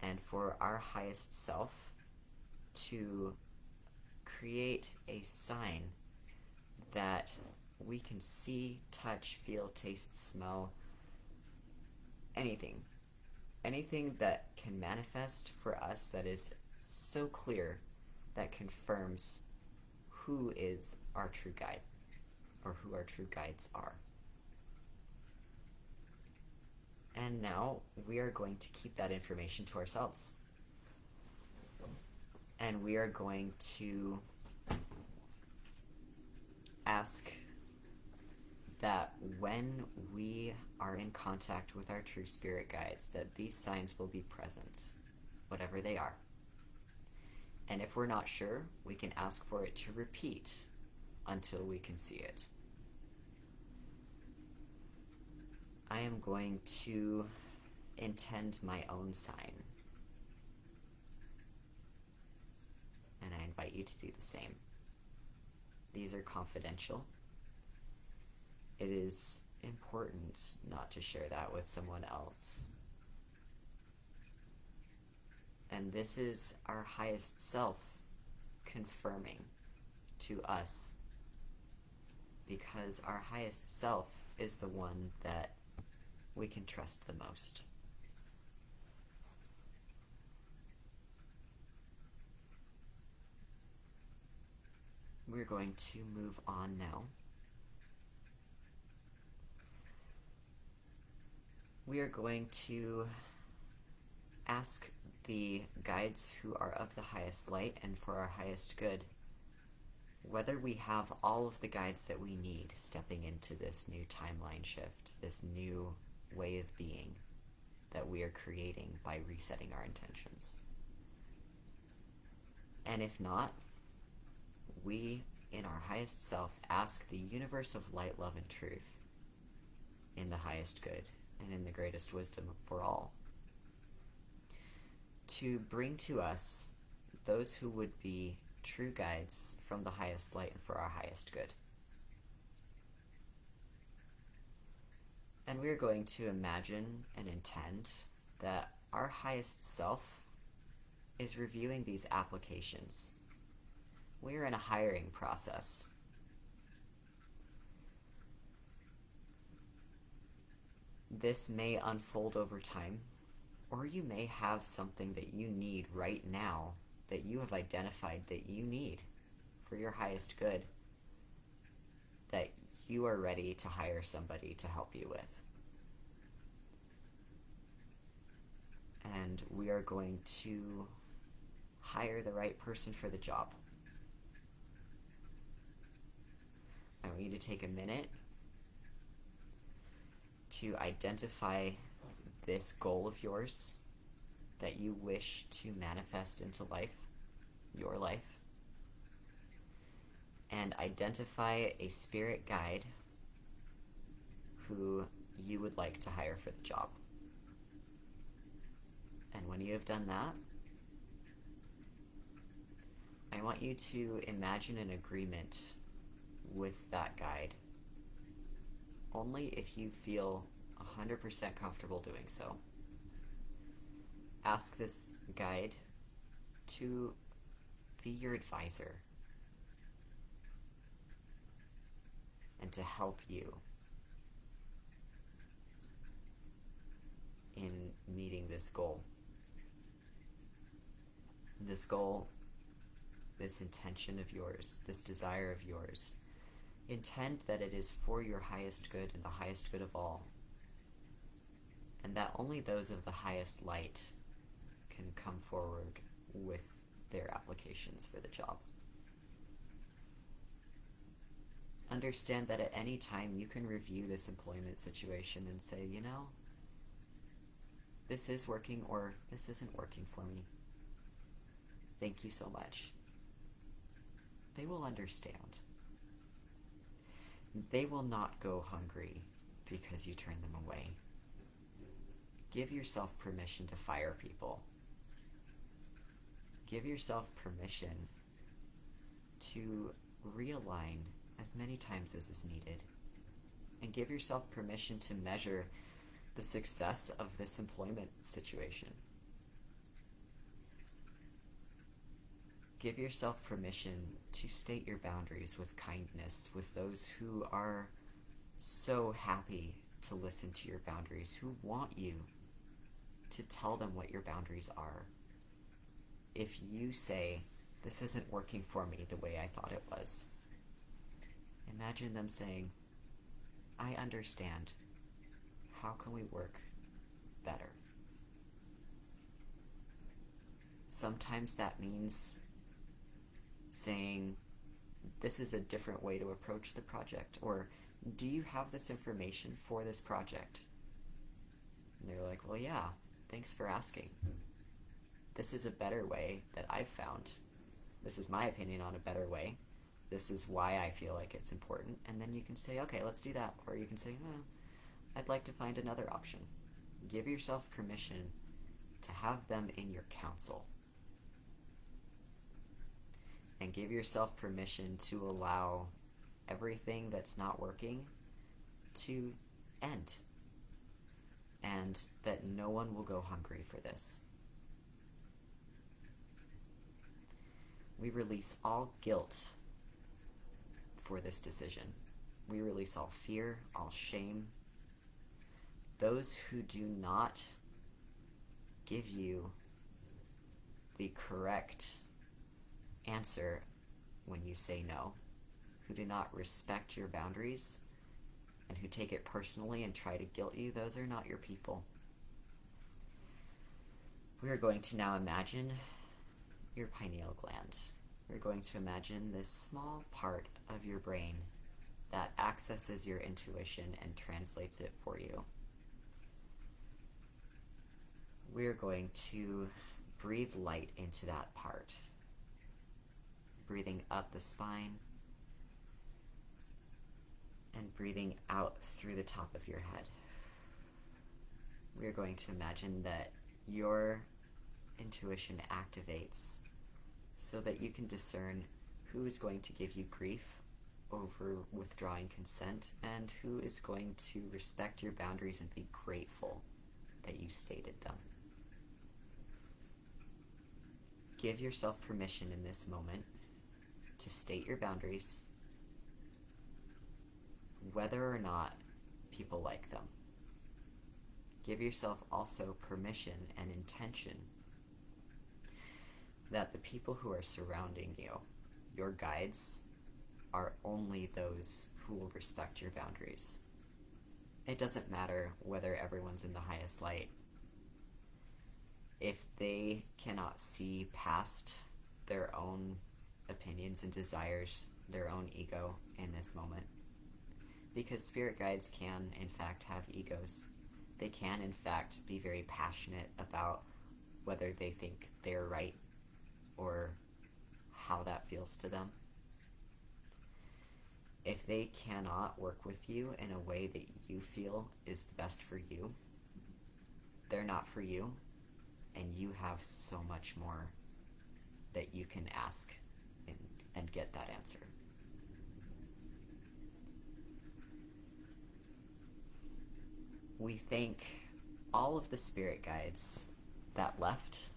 and for our highest self to create a sign that we can see, touch, feel, taste, smell, anything that can manifest for us that is so clear, that confirms who is our true guide, or who our true guides are. And now we are going to keep that information to ourselves. And we are going to ask that when we are in contact with our true spirit guides, that these signs will be present, whatever they are. And if we're not sure, we can ask for it to repeat until we can see it. I am going to intend my own sign. And I invite you to do the same. These are confidential. It is important not to share that with someone else. And this is our highest self confirming to us, because our highest self is the one that we can trust the most. We're going to move on now. We are going to ask the guides who are of the highest light and for our highest good whether we have all of the guides that we need stepping into this new timeline shift, this new way of being that we are creating by resetting our intentions. And if not, we, in our highest self, ask the universe of light, love, and truth in the highest good and in the greatest wisdom for all to bring to us those who would be true guides from the highest light and for our highest good. And we're going to imagine and intend that our highest self is reviewing these applications. We're in a hiring process. This may unfold over time, or you may have something that you need right now that you have identified that you need for your highest good, that you are ready to hire somebody to help you with. And we are going to hire the right person for the job. I want you to take a minute to identify this goal of yours that you wish to manifest into life, your life, and identify a spirit guide who you would like to hire for the job. And when you have done that, I want you to imagine an agreement with that guide, only if you feel 100% comfortable doing so. Ask this guide to be your advisor and to help you in meeting this goal. This goal, this intention of yours, this desire of yours, intend that it is for your highest good and the highest good of all, and that only those of the highest light can come forward with their applications for the job. Understand that at any time you can review this employment situation and say, you know, this is working or this isn't working for me. Thank you so much. they will understand. They will not go hungry because you turn them away. Give yourself permission to fire people. Give yourself permission to realign as many times as is needed. And give yourself permission to measure the success of this employment situation. Give yourself permission to state your boundaries with kindness with those who are so happy to listen to your boundaries, who want you to tell them what your boundaries are. If you say, this isn't working for me the way I thought it was, imagine them saying, I understand. How can we work better? Sometimes that means saying, this is a different way to approach the project, or do you have this information for this project? And they're like, well, yeah, thanks for asking. This is a better way that I've found. This is my opinion on a better way. This is why I feel like it's important. And then you can say, okay, let's do that. Or you can say, I'd like to find another option. Give yourself permission to have them in your counsel. And give yourself permission to allow everything that's not working to end. And that no one will go hungry for this. We release all guilt for this decision. We release all fear, all shame. Those who do not give you the correct answer when you say no, who do not respect your boundaries, and who take it personally and try to guilt you, those are not your people. We are going to now imagine your pineal gland. We're going to imagine this small part of your brain that accesses your intuition and translates it for you. We're going to breathe light into that part, breathing up the spine and breathing out through the top of your head. We're going to imagine that your intuition activates so that you can discern who is going to give you grief over withdrawing consent and who is going to respect your boundaries and be grateful that you stated them. Give yourself permission in this moment to state your boundaries, whether or not people like them. Give yourself also permission and intention that the people who are surrounding you, your guides, are only those who will respect your boundaries. It doesn't matter whether everyone's in the highest light. If they cannot see past their own opinions and desires, their own ego in this moment, because spirit guides can, in fact, have egos. They can, in fact, be very passionate about whether they think they're right or how that feels to them. If they cannot work with you in a way that you feel is the best for you, they're not for you, and you have so much more that you can ask and get that answer. We thank all of the spirit guides that left,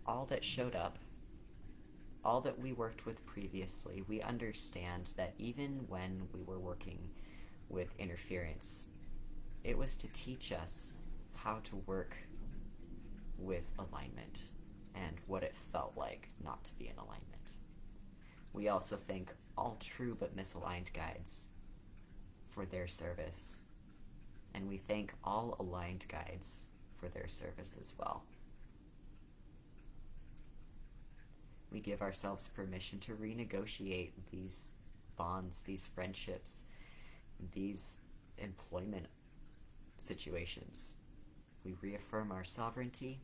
all that showed up, all that we worked with previously. We understand that even when we were working with interference, it was to teach us how to work with alignment and what it felt like not to be in alignment. We also thank all true but misaligned guides for their service. And we thank all aligned guides for their service as well. We give ourselves permission to renegotiate these bonds, these friendships, these employment situations. We reaffirm our sovereignty,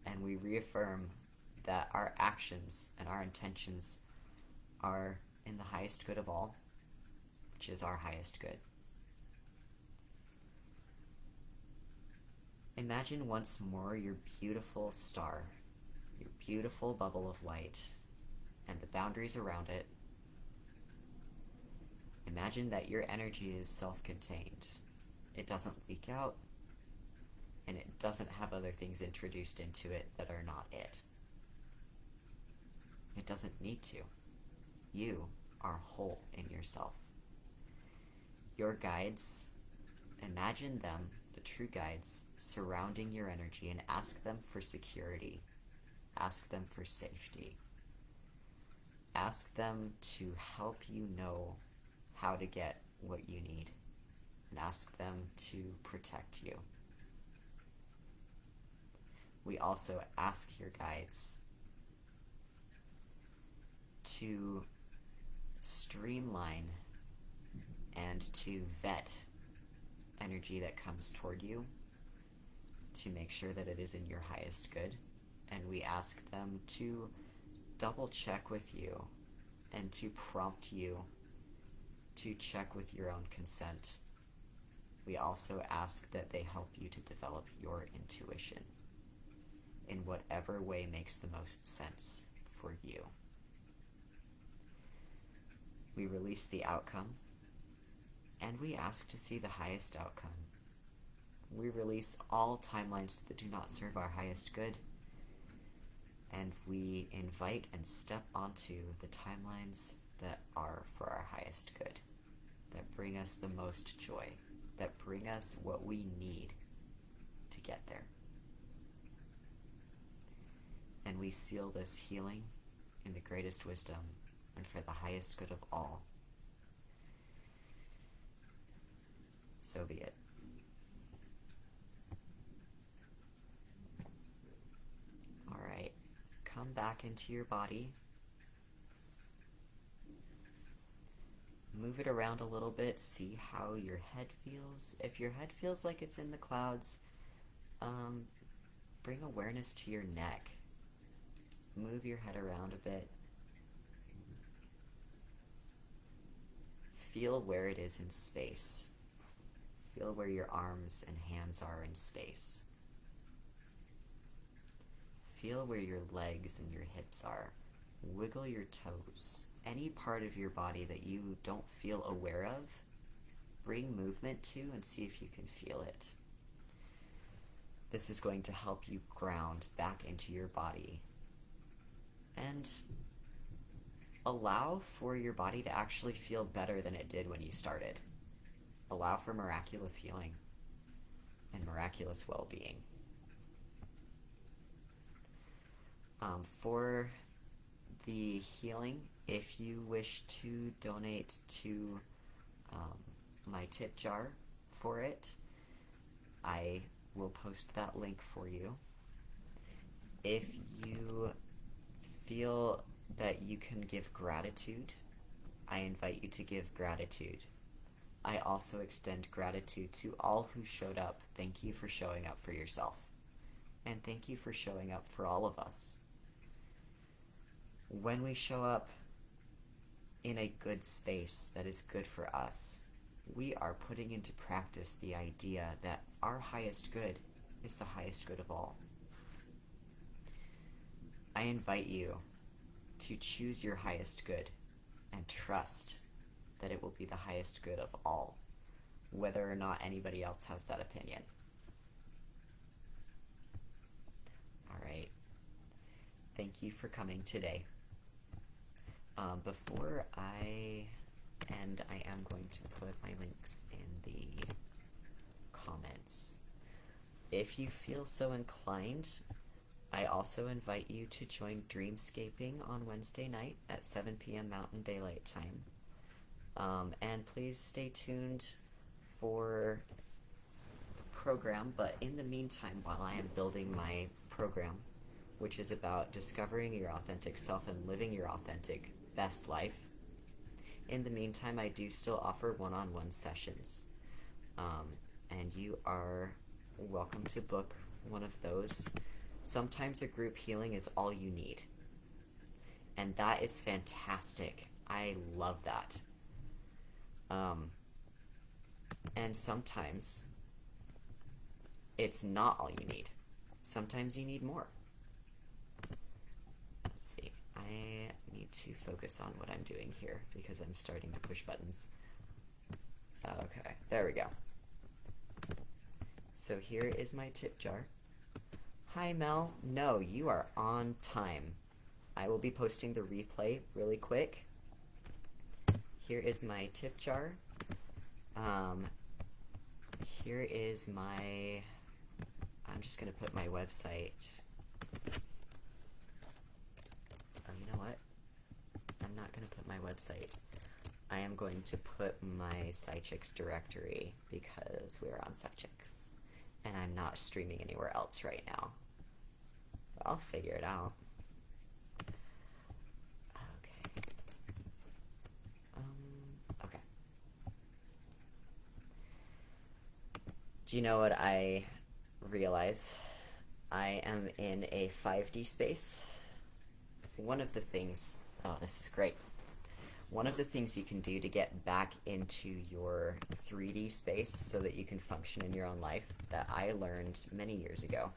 and we reaffirm that our actions and our intentions are in the highest good of all, which is our highest good. Imagine once more your beautiful star, your beautiful bubble of light, and the boundaries around it. Imagine that your energy is self-contained. It doesn't leak out, and it doesn't have other things introduced into it that are not it. It doesn't need to. You are whole in yourself. Your guides, imagine them, the true guides, surrounding your energy, and ask them for security. Ask them for safety. Ask them to help you know how to get what you need, and ask them to protect you. We also ask your guides to streamline and to vet energy that comes toward you to make sure that it is in your highest good. And we ask them to double check with you and to prompt you to check with your own consent. We also ask that they help you to develop your intuition in whatever way makes the most sense for you. We release the outcome, and we ask to see the highest outcome. We release all timelines that do not serve our highest good, and we invite and step onto the timelines that are for our highest good, that bring us the most joy, that bring us what we need to get there. And we seal this healing in the greatest wisdom and for the highest good of all. So be it. All right, come back into your body. Move it around a little bit, see how your head feels. If your head feels like it's in the clouds, bring awareness to your neck. Move your head around a bit. Feel where it is in space. Feel where your arms and hands are in space. Feel where your legs and your hips are. Wiggle your toes. Any part of your body that you don't feel aware of, bring movement to and see if you can feel it. This is going to help you ground back into your body and allow for your body to actually feel better than it did when you started. Allow for miraculous healing and miraculous well-being. For the healing, if you wish to donate to my tip jar for it, I will post that link for you. If you feel that you can give gratitude, I invite you to give gratitude. I also extend gratitude to all who showed up. Thank you for showing up for yourself. And thank you for showing up for all of us. When we show up in a good space that is good for us, we are putting into practice the idea that our highest good is the highest good of all. I invite you to choose your highest good and trust that it will be the highest good of all, whether or not anybody else has that opinion. All right. Thank you for coming today. Before I end, I am going to put my links in the comments. If you feel so inclined, I also invite you to join Dreamscaping on Wednesday night at 7 p.m. Mountain Daylight Time. And please stay tuned for the program, but in the meantime, while I am building my program, which is about discovering your authentic self and living your authentic best life, in the meantime, I do still offer one-on-one sessions. And you are welcome to book one of those. Sometimes a group healing is all you need. And that is fantastic. I love that. And sometimes it's not all you need. Sometimes you need more. Let's see. I need to focus on what I'm doing here because I'm starting to push buttons. Okay, there we go. So here is my tip jar. Hi Mel, no, you are on time. I will be posting the replay really quick. Here is my tip jar. Here is my, I'm just gonna put my website. Oh, you know what? I'm not gonna put my website. I am going to put my SciChicks directory because we're on SciChicks and I'm not streaming anywhere else right now. But I'll figure it out. Okay. Okay. Do you know what I realize? I am in a 5D space. One of the things, oh, this is great. One of the things you can do to get back into your 3D space so that you can function in your own life that I learned many years ago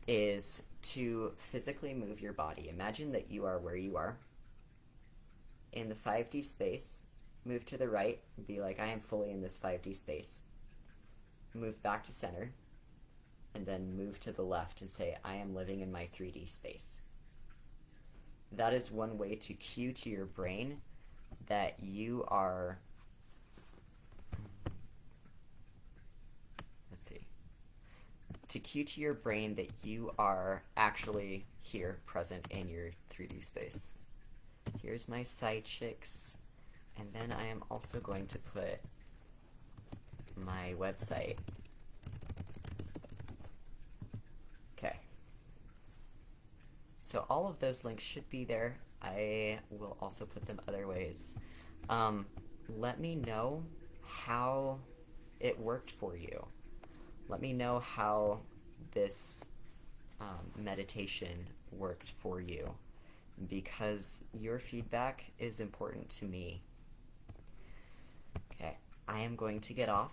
is to physically move your body. Imagine that you are where you are. In the 5D space, move to the right, be like, I am fully in this 5D space. Move back to center. And then move to the left and say, I am living in my 3D space. That is one way to cue to your brain that you are, let's see, to cue to your brain that you are actually here, present in your 3D space. Here's my SciChicks, and then I am also going to put my website. Okay. So all of those links should be there. I will also put them other ways. Let me know how it worked for you. Let me know how this meditation worked for you, because your feedback is important to me. Okay, I am going to get off.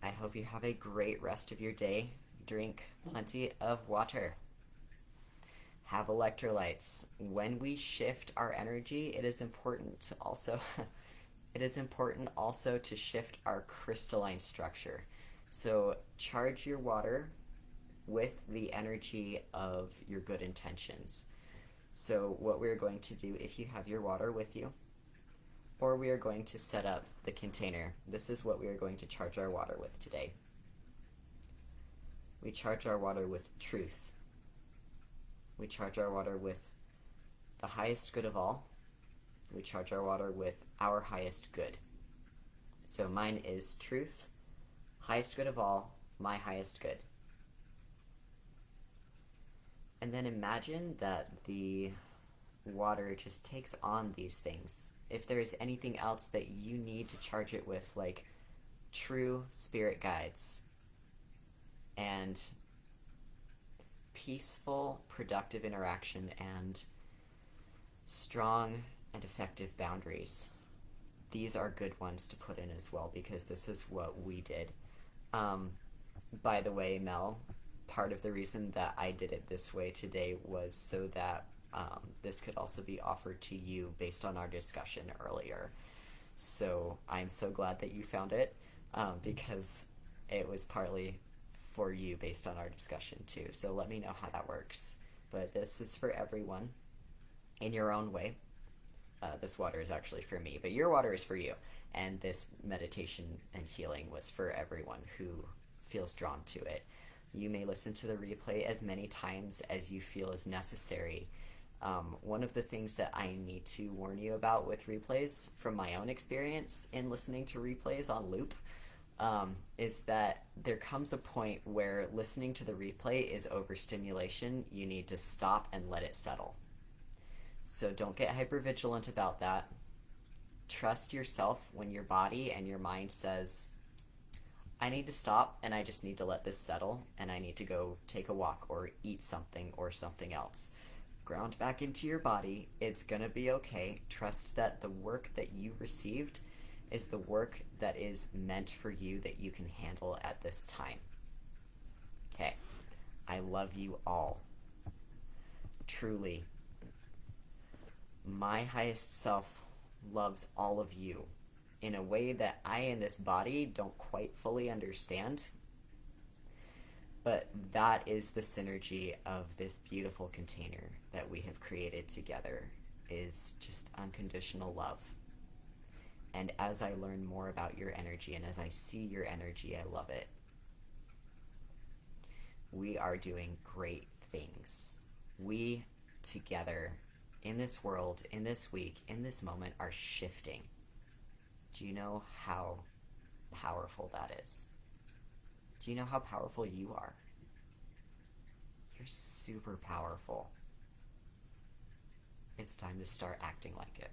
I hope you have a great rest of your day. Drink plenty of water. Have electrolytes. When we shift our energy, it is important to also to shift our crystalline structure. So charge your water with the energy of your good intentions. So what we're going to do, if you have your water with you, or we are going to set up the container, this is what we are going to charge our water with today. We charge our water with truth. We charge our water with the highest good of all. We charge our water with our highest good. So mine is truth, highest good of all, my highest good. And then imagine that the water just takes on these things. If there's anything else that you need to charge it with, like true spirit guides, and peaceful, productive interaction, and strong and effective boundaries. These are good ones to put in as well, because this is what we did. By the way, Mel, part of the reason that I did it this way today was so that this could also be offered to you based on our discussion earlier. So I'm so glad that you found it, because it was partly for you based on our discussion too. So let me know how that works. But this is for everyone in your own way. This water is actually for me, but your water is for you. And this meditation and healing was for everyone who feels drawn to it. You may listen to the replay as many times as you feel is necessary. One of the things that I need to warn you about with replays, from my own experience in listening to replays on loop, is that there comes a point where listening to the replay is overstimulation. You need to stop and let it settle. So don't get hypervigilant about that. Trust yourself when your body and your mind says, I need to stop and I just need to let this settle and I need to go take a walk or eat something or something else. Ground back into your body. It's gonna be okay. Trust that the work that you received is the work that is meant for you that you can handle at this time. Okay. I love you all. Truly. My highest self loves all of you in a way that I in this body don't quite fully understand. But that is the synergy of this beautiful container that we have created together, is just unconditional love. And as I learn more about your energy and as I see your energy, I love it. We are doing great things. We together in this world, in this week, in this moment are shifting. Do you know how powerful that is? Do you know how powerful you are? You're super powerful. It's time to start acting like it.